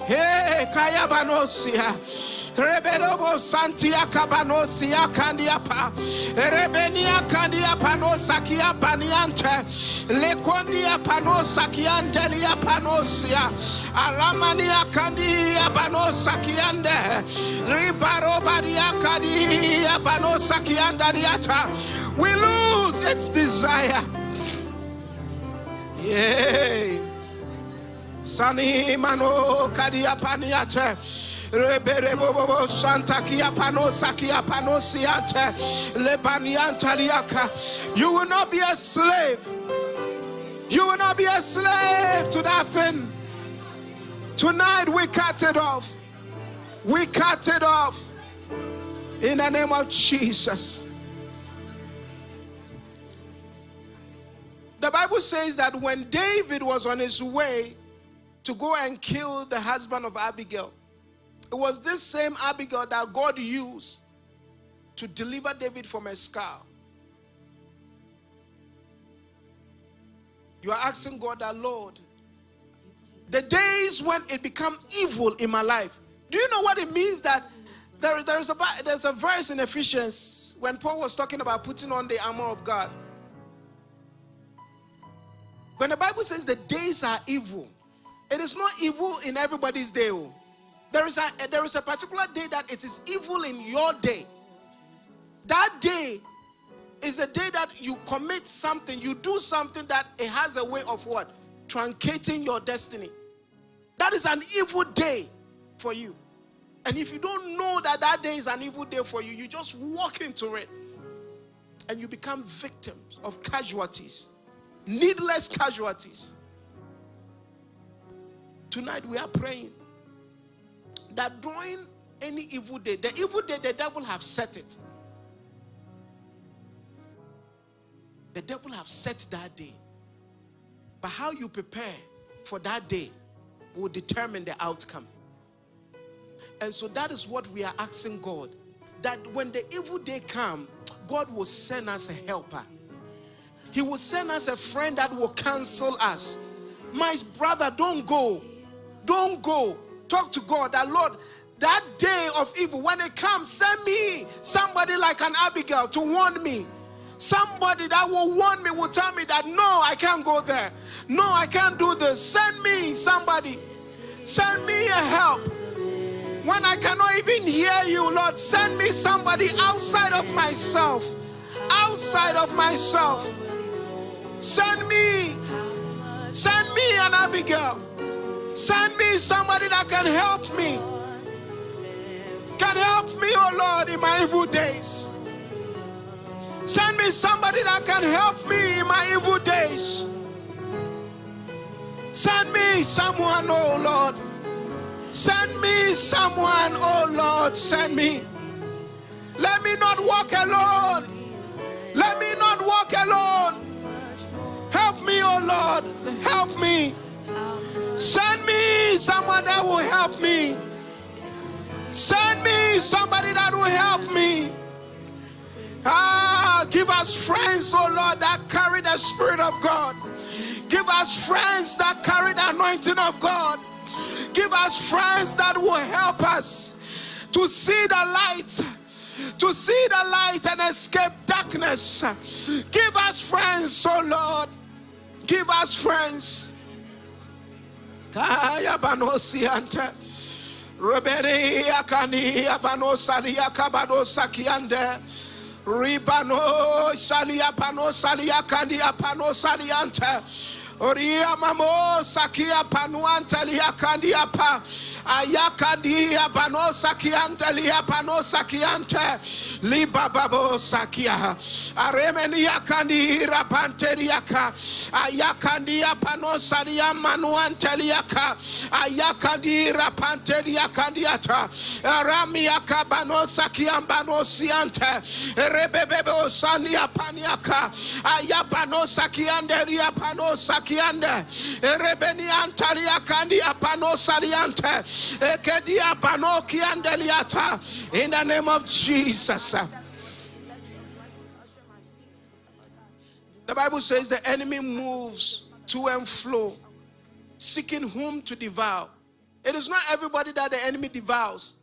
Hey, Kaya Banosia. Reberobo Santia Cabanosia Candiapa. Rebenia Candia Panosakia Baniante. Leconia Panosakiandelia Panosia. Alamania Candia Banosakiande. Ribaro Baria Candia Banosakiandariata. We lose its desire. Yay. Sani mano kadia paniate. Reberebo Santa Kia Panosa Kia Panosiate. Lebaniantaliaka. You will not be a slave. You will not be a slave to that thing. Tonight we cut it off. We cut it off. In the name of Jesus. The Bible says that when David was on his way to go and kill the husband of Abigail, it was this same Abigail that God used to deliver David from a scar. You are asking God that, Lord, the days when it become evil in my life, do you know what it means? That there's a verse in Ephesians when Paul was talking about putting on the armor of God. When the Bible says the days are evil, it is not evil in everybody's day. There is a particular day that it is evil in your day. That day is a day that you commit something, you do something that it has a way of what? Truncating your destiny. That is an evil day for you. And if you don't know that that day is an evil day for you, you just walk into it and you become victims of casualties. Needless casualties. Tonight we are praying that during any evil day, the evil day, the devil have set it. The devil have set that day. But how you prepare for that day will determine the outcome. And so that is what we are asking God. That when the evil day comes, God will send us a helper. He will send us a friend that will counsel us. My brother, don't go. Don't go. Talk to God that, Lord, that day of evil, when it comes, send me somebody like an Abigail to warn me. Somebody that will warn me, will tell me that, no, I can't go there. No, I can't do this. Send me somebody. Send me a help. When I cannot even hear you, Lord, send me somebody outside of myself. Outside of myself. Send me an Abigail. Send me somebody that can help me. Can help me, oh Lord, in my evil days. Send me somebody that can help me in my evil days. Send me someone, oh Lord. Send me someone, oh Lord. Send me. Let me not walk alone. Let me not walk alone. Help me, oh Lord. Help me. Send me someone that will help me. Send me somebody that will help me. Give us friends, oh Lord, that carry the Spirit of God. Give us friends that carry the anointing of God. Give us friends that will help us to see the light. To see the light and escape darkness. Give us friends, oh Lord. Give us friends. Kaya banosi ante. Reberi akani avanosalia kabado sakiande. Ribano salia pano salia kandia pano saliante. Oria mamo sakia panuanta lia kandia pa. Ayakandia pano sakiante lia pano sakiante. Libababo sakia. Aremenia kandira panteriaka. Ayakandia pano salia manuante liaka. Ayakandira panteria kandiata. Aramiaka bano sakiambano siante. Rebebebo sania paniaka. Ayapano sakianderia pano sakiande. Rebeniantaria kandia pano saliante. Ekedia pano kiandeliata. In the name of Jesus. The Bible says the enemy moves to and fro, seeking whom to devour. It is not everybody that the enemy devours.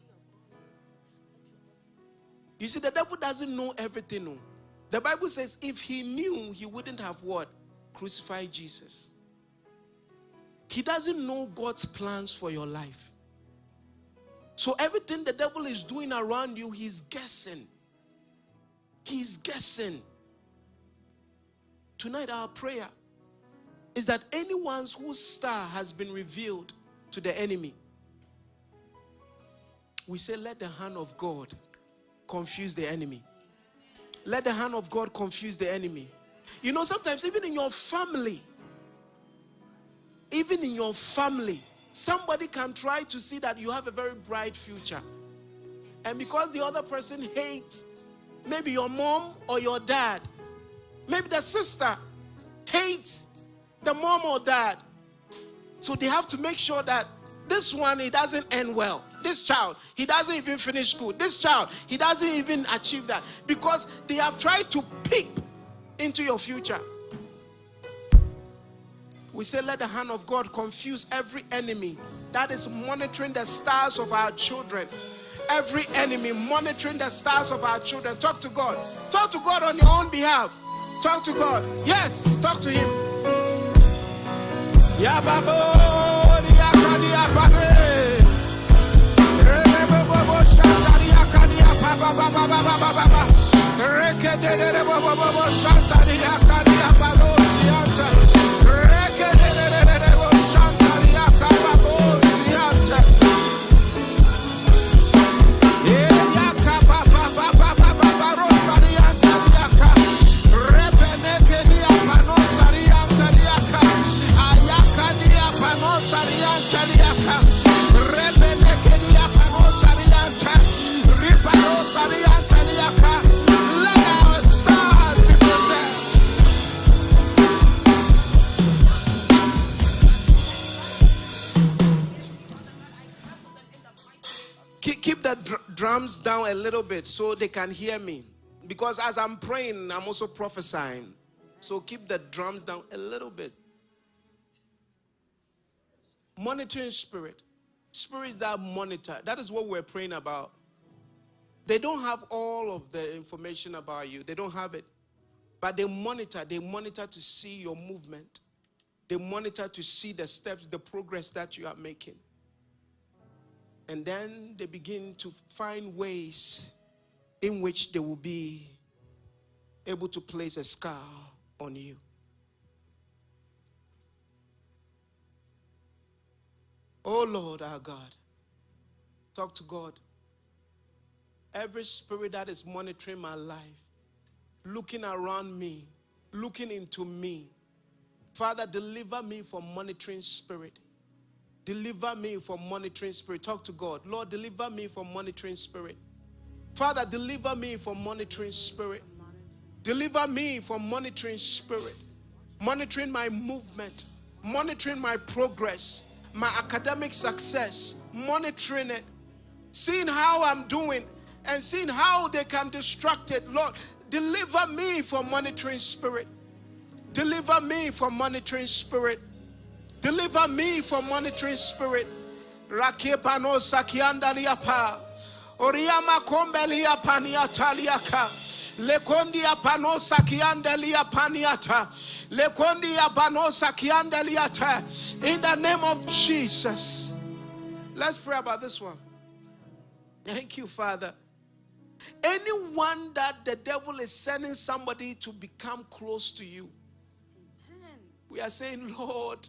You see, the devil doesn't know everything. No. The Bible says if he knew, he wouldn't have what? Crucified Jesus. He doesn't know God's plans for your life. So everything the devil is doing around you, he's guessing. He's guessing. Tonight our prayer is that anyone whose star has been revealed to the enemy, we say let the hand of God confuse the enemy. Let the hand of God confuse the enemy. You know, sometimes even in your family, somebody can try to see that you have a very bright future. And because the other person hates maybe your mom or your dad, maybe the sister hates the mom or dad, so they have to make sure that this one, it doesn't end well. This child, he doesn't even finish school. This child, he doesn't even achieve that. Because they have tried to peep into your future. We say let the hand of God confuse every enemy that is monitoring the stars of our children. Every enemy monitoring the stars of our children. Talk to God. Talk to God on your own behalf. Talk to God. Yes, talk to him. Keep the drums down a little bit so they can hear me. Because as I'm praying, I'm also prophesying. So keep the drums down a little bit. Monitoring spirit. Spirits that monitor. That is what we're praying about. They don't have all of the information about you. They don't have it. But they monitor. They monitor to see your movement. They monitor to see the steps, the progress that you are making. And then they begin to find ways in which they will be able to place a scar on you. Oh Lord our God, talk to God. Every spirit that is monitoring my life, looking around me, looking into me, Father, deliver me from monitoring spirit. Deliver me from monitoring spirit. Talk to God. Lord, deliver me from monitoring spirit. Father, deliver me from monitoring spirit. Deliver me from monitoring spirit. Monitoring my movement. Monitoring my progress. My academic success. Monitoring it. Seeing how I'm doing. And seeing how they can distract it. Lord, deliver me from monitoring spirit. Deliver me from monitoring spirit. Deliver me from monitoring spirit. Rakepano sakianda liapa. Oriama kombelia paniata liaka. Lekondi apano sakianda liapaniata. Lekondi apano sakianda liata. In the name of Jesus. Let's pray about this one. Thank you, Father. Anyone that the devil is sending somebody to become close to you, we are saying, Lord,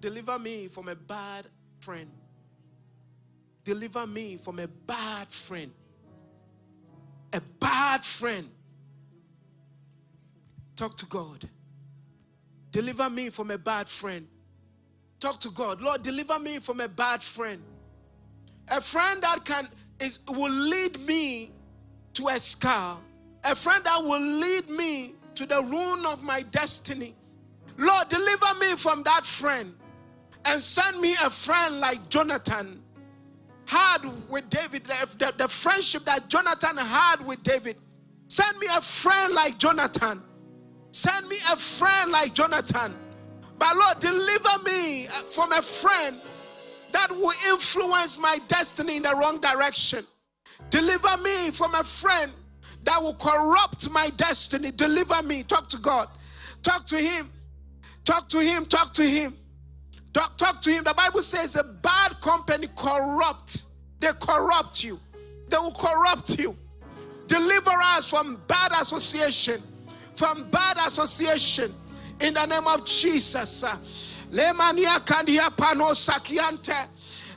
deliver me from a bad friend. Deliver me from a bad friend. A bad friend. Talk to God. Deliver me from a bad friend. Talk to God. Lord, deliver me from a bad friend. A friend that will lead me to a scar. A friend that will lead me to the ruin of my destiny. Lord, deliver me from that friend and send me a friend like Jonathan had with David, the friendship that Jonathan had with David. Send me a friend like Jonathan. Send me a friend like Jonathan. But Lord, deliver me from a friend that will influence my destiny in the wrong direction. Deliver me from a friend that will corrupt my destiny. Deliver me. Talk to God. Talk to him. Talk to him. Talk to him. Talk to him. The Bible says a bad company corrupt. They corrupt you. They will corrupt you. Deliver us from bad association. From bad association. In the name of Jesus. Lemania kandia panosakiante.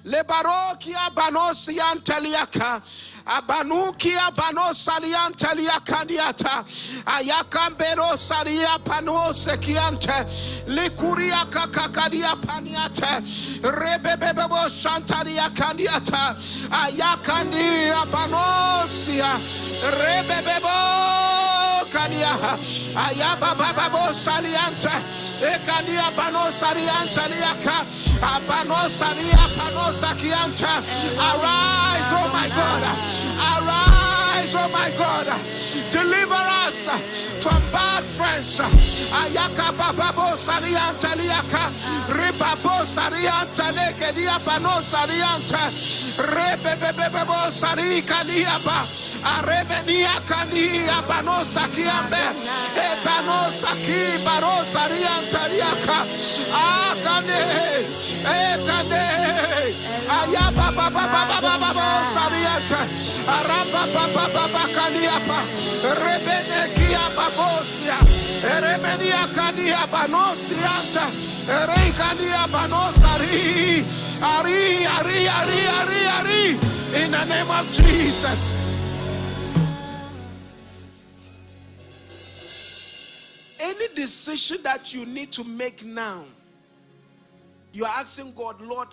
Lebarokia banosianteliaka. Abanukia banosalianteliakandiata. Ayakambero saria panosekiante. Likuria kakakadia paniate. Rebebebo shantaria kandiata. Ayakandia banosia. Rebebebo kandia. Ayabababo saliante. Ekadia banosariante liaka. Abanosaria panosakiante. Arise, oh my God. Arise, oh my God. Deliver us from bad friends. Ayaka bababo sariante liaka. Ribabo sariante leke dia bano sariante. Rebebebebo sarika liaba. Arevenia kania bano sakiambe. Ebano saki baro sariante liaka. Akane. Ekane. Ayaba bababo sariante. Araba baba kaniapa. Rebene kia babosia. Eremenia kania banosianta. Erekania banosari. Ari. In the name of Jesus. Any decision that you need to make now, you are asking God, Lord,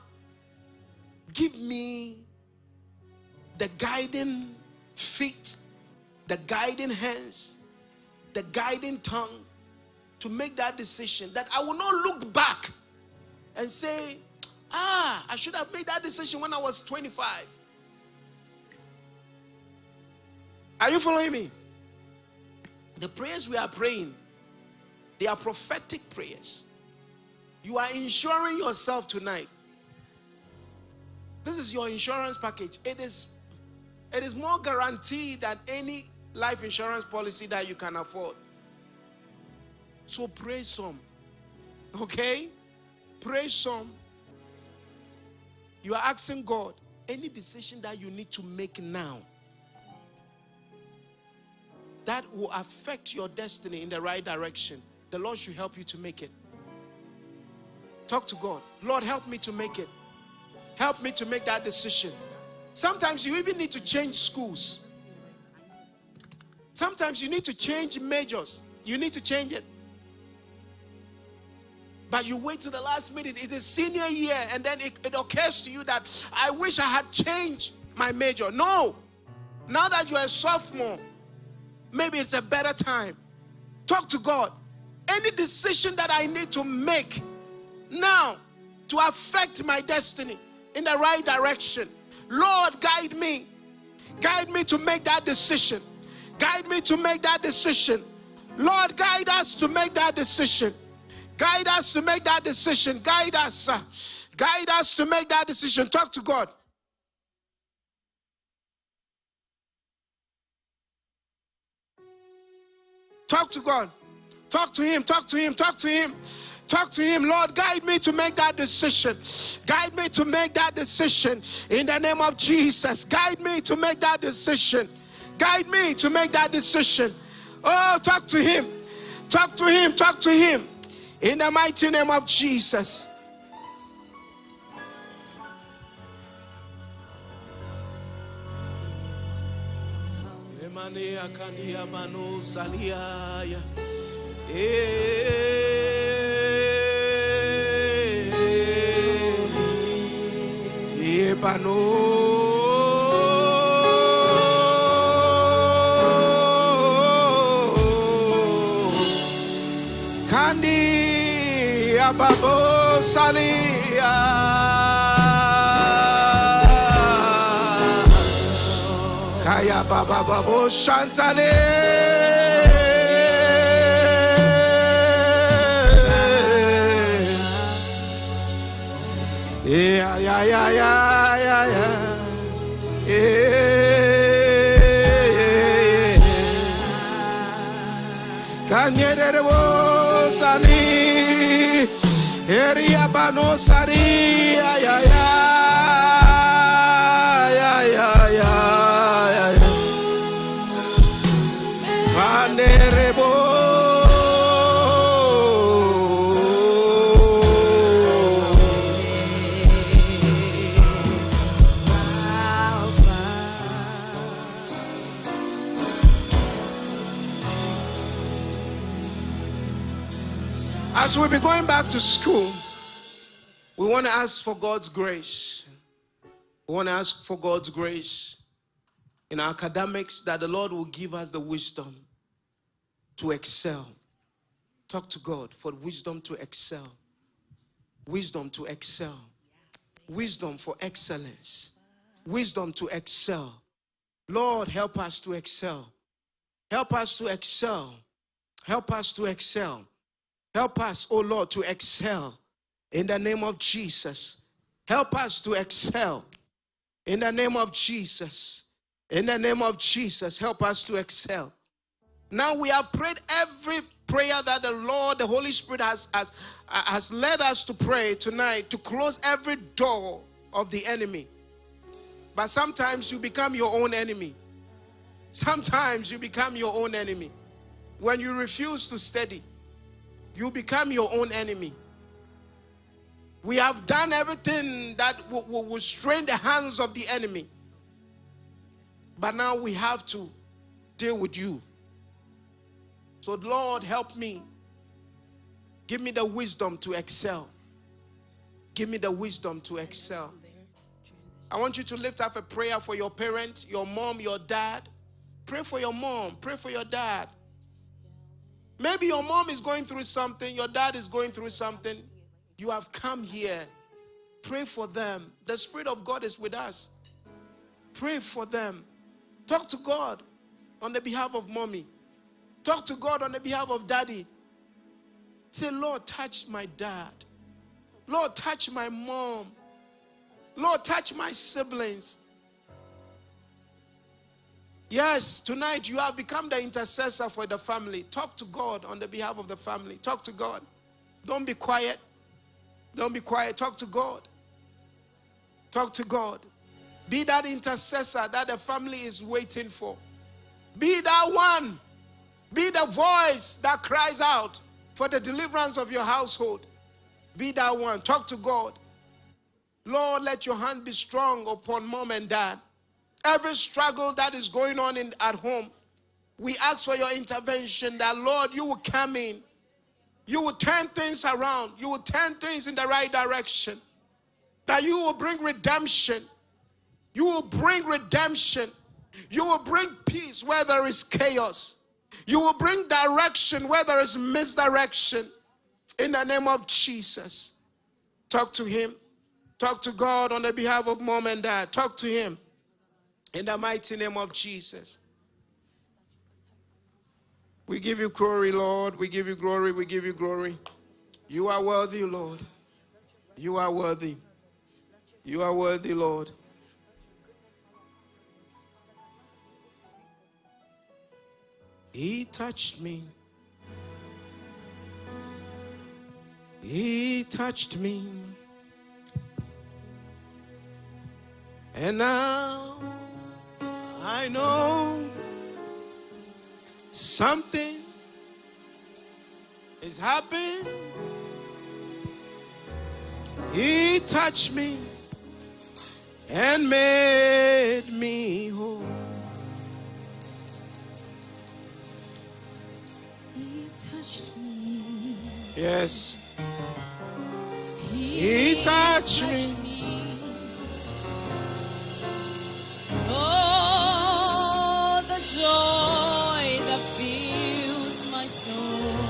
give me the guiding feet, the guiding hands, the guiding tongue to make that decision, that I will not look back and say, I should have made that decision when I was 25. Are you following me? The prayers we are praying, they are prophetic prayers. You are insuring yourself tonight. This is your insurance package. It is more guaranteed than any life insurance policy that you can afford. So pray some. Okay? Pray some. You are asking God, any decision that you need to make now that will affect your destiny in the right direction, the Lord should help you to make it. Talk to God. Lord, help me to make it. Help me to make that decision. Sometimes you even need to change schools. Sometimes you need to change majors. You need to change it. But you wait to the last minute. It is senior year, and then it occurs to you that I wish I had changed my major. No. Now that you're a sophomore, maybe it's a better time. Talk to God. Any decision that I need to make now to affect my destiny in the right direction, Lord, guide me. Guide me to make that decision. Guide me to make that decision. Lord, guide us to make that decision. Guide us to make that decision. Guide us. Guide us to make that decision. Talk to God. Talk to God. Talk to him. Talk to him. Talk to him. Talk to him. Lord, guide me to make that decision. Guide me to make that decision in the name of Jesus. Guide me to make that decision. Guide me to make that decision. Oh, talk to him. Talk to him. Talk to him. In the mighty name of Jesus. Kandi ababo salia kaya baba babo shantale yeah yeah yeah yeah yeah yeah kanyere wo sani eria bano sari ya ya ya ya ya panerebo as we'll be going back to school, we want to ask for God's grace. We want to ask for God's grace in our academics, that the Lord will give us the wisdom to excel. Talk to God for wisdom to excel. Wisdom to excel. Wisdom for excellence. Wisdom to excel. Lord, help us to excel. Help us to excel. Help us to excel. Help us, oh Lord, to excel in the name of Jesus. Help us to excel in the name of Jesus. In the name of Jesus, help us to excel. Now we have prayed every prayer that the Lord, the Holy Spirit has led us to pray tonight, to close every door of the enemy. But sometimes you become your own enemy. Sometimes you become your own enemy. When you refuse to study, you become your own enemy. We have done everything that will strain the hands of the enemy. But now we have to deal with you. So Lord, help me. Give me the wisdom to excel. Give me the wisdom to excel. I want you to lift up a prayer for your parent, your mom, your dad. Pray for your mom. Pray for your dad. Maybe your mom is going through something, your dad is going through something. You have come here. Pray for them. The Spirit of God is with us. Pray for them. Talk to God on the behalf of mommy. Talk to God on the behalf of daddy. Say, Lord, touch my dad. Lord, touch my mom. Lord, touch my siblings. Yes, tonight you have become the intercessor for the family. Talk to God on the behalf of the family. Talk to God. Don't be quiet. Don't be quiet. Talk to God. Talk to God. Be that intercessor that the family is waiting for. Be that one. Be the voice that cries out for the deliverance of your household. Be that one. Talk to God. Lord, let your hand be strong upon mom and dad. Every struggle that is going on at home, we ask for your intervention, that Lord, you will come in. You will turn things around. You will turn things in the right direction. That you will bring redemption. You will bring redemption. You will bring peace where there is chaos. You will bring direction where there is misdirection. In the name of Jesus. Talk to him. Talk to God on the behalf of mom and dad. Talk to him. In the mighty name of Jesus. We give you glory, Lord. We give you glory. We give you glory. You are worthy, Lord. You are worthy. You are worthy, Lord. He touched me. He touched me. And now I know something is happening. He touched me and made me whole. He touched me. Yes. He touched me. Oh, the joy that fills my soul.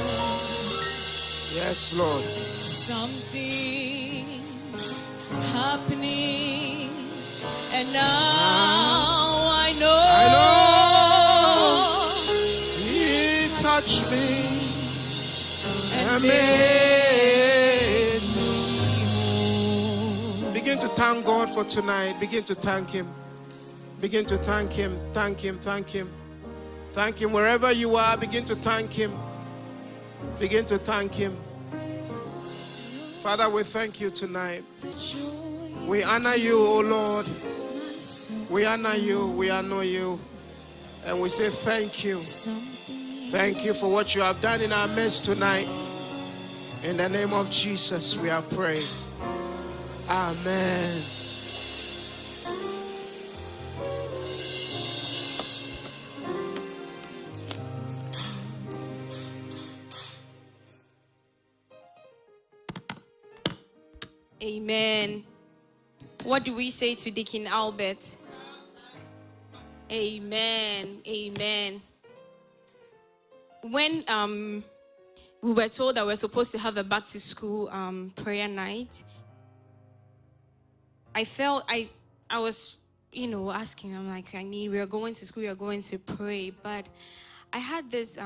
Yes, Lord. Something happening, and now I know, He touched me and made me. Begin to thank God for tonight. Begin to thank Him. Begin to thank Him. Thank Him. Thank Him. Thank Him. Wherever you are, begin to thank Him. Begin to thank Him. Father, we thank you tonight. We honor you, O Lord. We honor you. We honor you. And we say thank you. Thank you for what you have done in our midst tonight. In the name of Jesus, we have prayed. Amen. Amen. What do we say to Deacon Albert? Amen. Amen. When we were told that we're supposed to have a back to school prayer night, I felt I was, asking, I'm like, we are going to school, we are going to pray. But I had this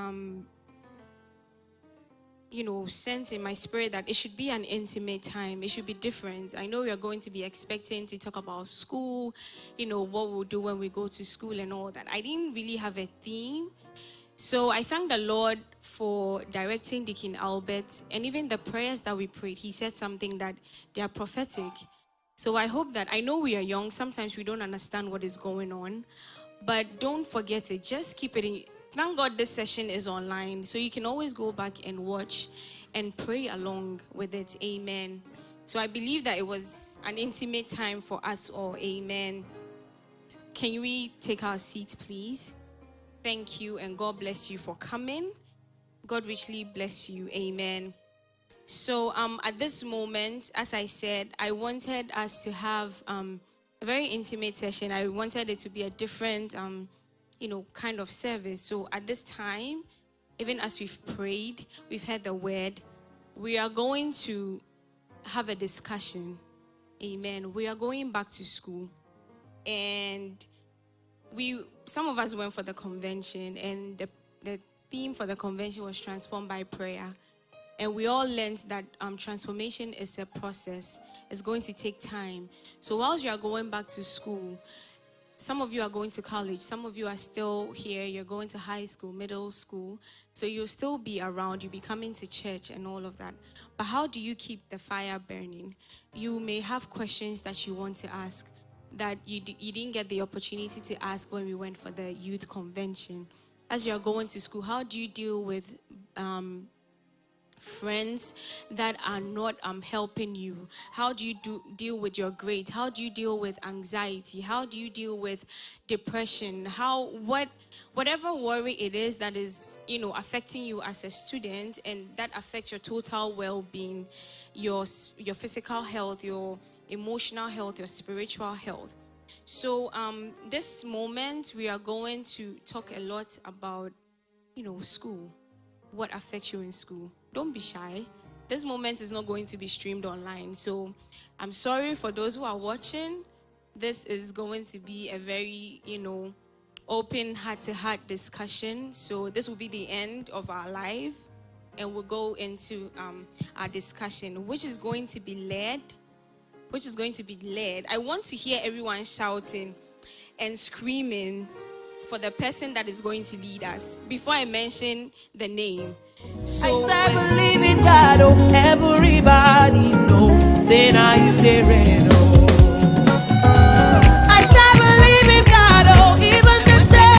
sense in my spirit that it should be an intimate time. It should be different. I know we are going to be expecting to talk about school, what we'll do when we go to school and all that. I didn't really have a theme. So I thank the Lord for directing Deacon Albert, and even the prayers that we prayed. He said something that they are prophetic. So I hope that, I know we are young. Sometimes we don't understand what is going on, but don't forget it. Just keep it in. Thank God this session is online, so you can always go back and watch and pray along with it. Amen. So I believe that it was an intimate time for us all. Amen. Can we take our seats, please? Thank you, and God bless you for coming. God richly bless you. Amen. So at this moment, as I said, I wanted us to have a very intimate session. I wanted it to be a different kind of service. So at this time, even as we've prayed, we've heard the word, we are going to have a discussion. Amen. We are going back to school. And some of us went for the convention, and the theme for the convention was transformed by prayer. And we all learned that transformation is a process. It's going to take time. So whilst you are going back to school, some of you are going to college. Some of you are still here. You're going to high school, middle school. So you'll still be around. You'll be coming to church and all of that. But how do you keep the fire burning? You may have questions that you want to ask that you didn't get the opportunity to ask when we went for the youth convention. As you're going to school, how do you deal with friends that are not helping you? How do you deal with your grades? How do you deal with anxiety? How do you deal with depression? Whatever worry it is that is affecting you as a student, and that affects your total well-being, your physical health, your emotional health, your spiritual health. So this moment we are going to talk a lot about school, what affects you in school. Don't be shy. This moment is not going to be streamed online. So I'm sorry for those who are watching. This is going to be a very, open heart-to-heart discussion. So this will be the end of our live, and we'll go into our discussion, which is going to be led. I want to hear everyone shouting and screaming for the person that is going to lead us before I mention the name. So I serve a living God. oh, everybody know. Say now you the reign,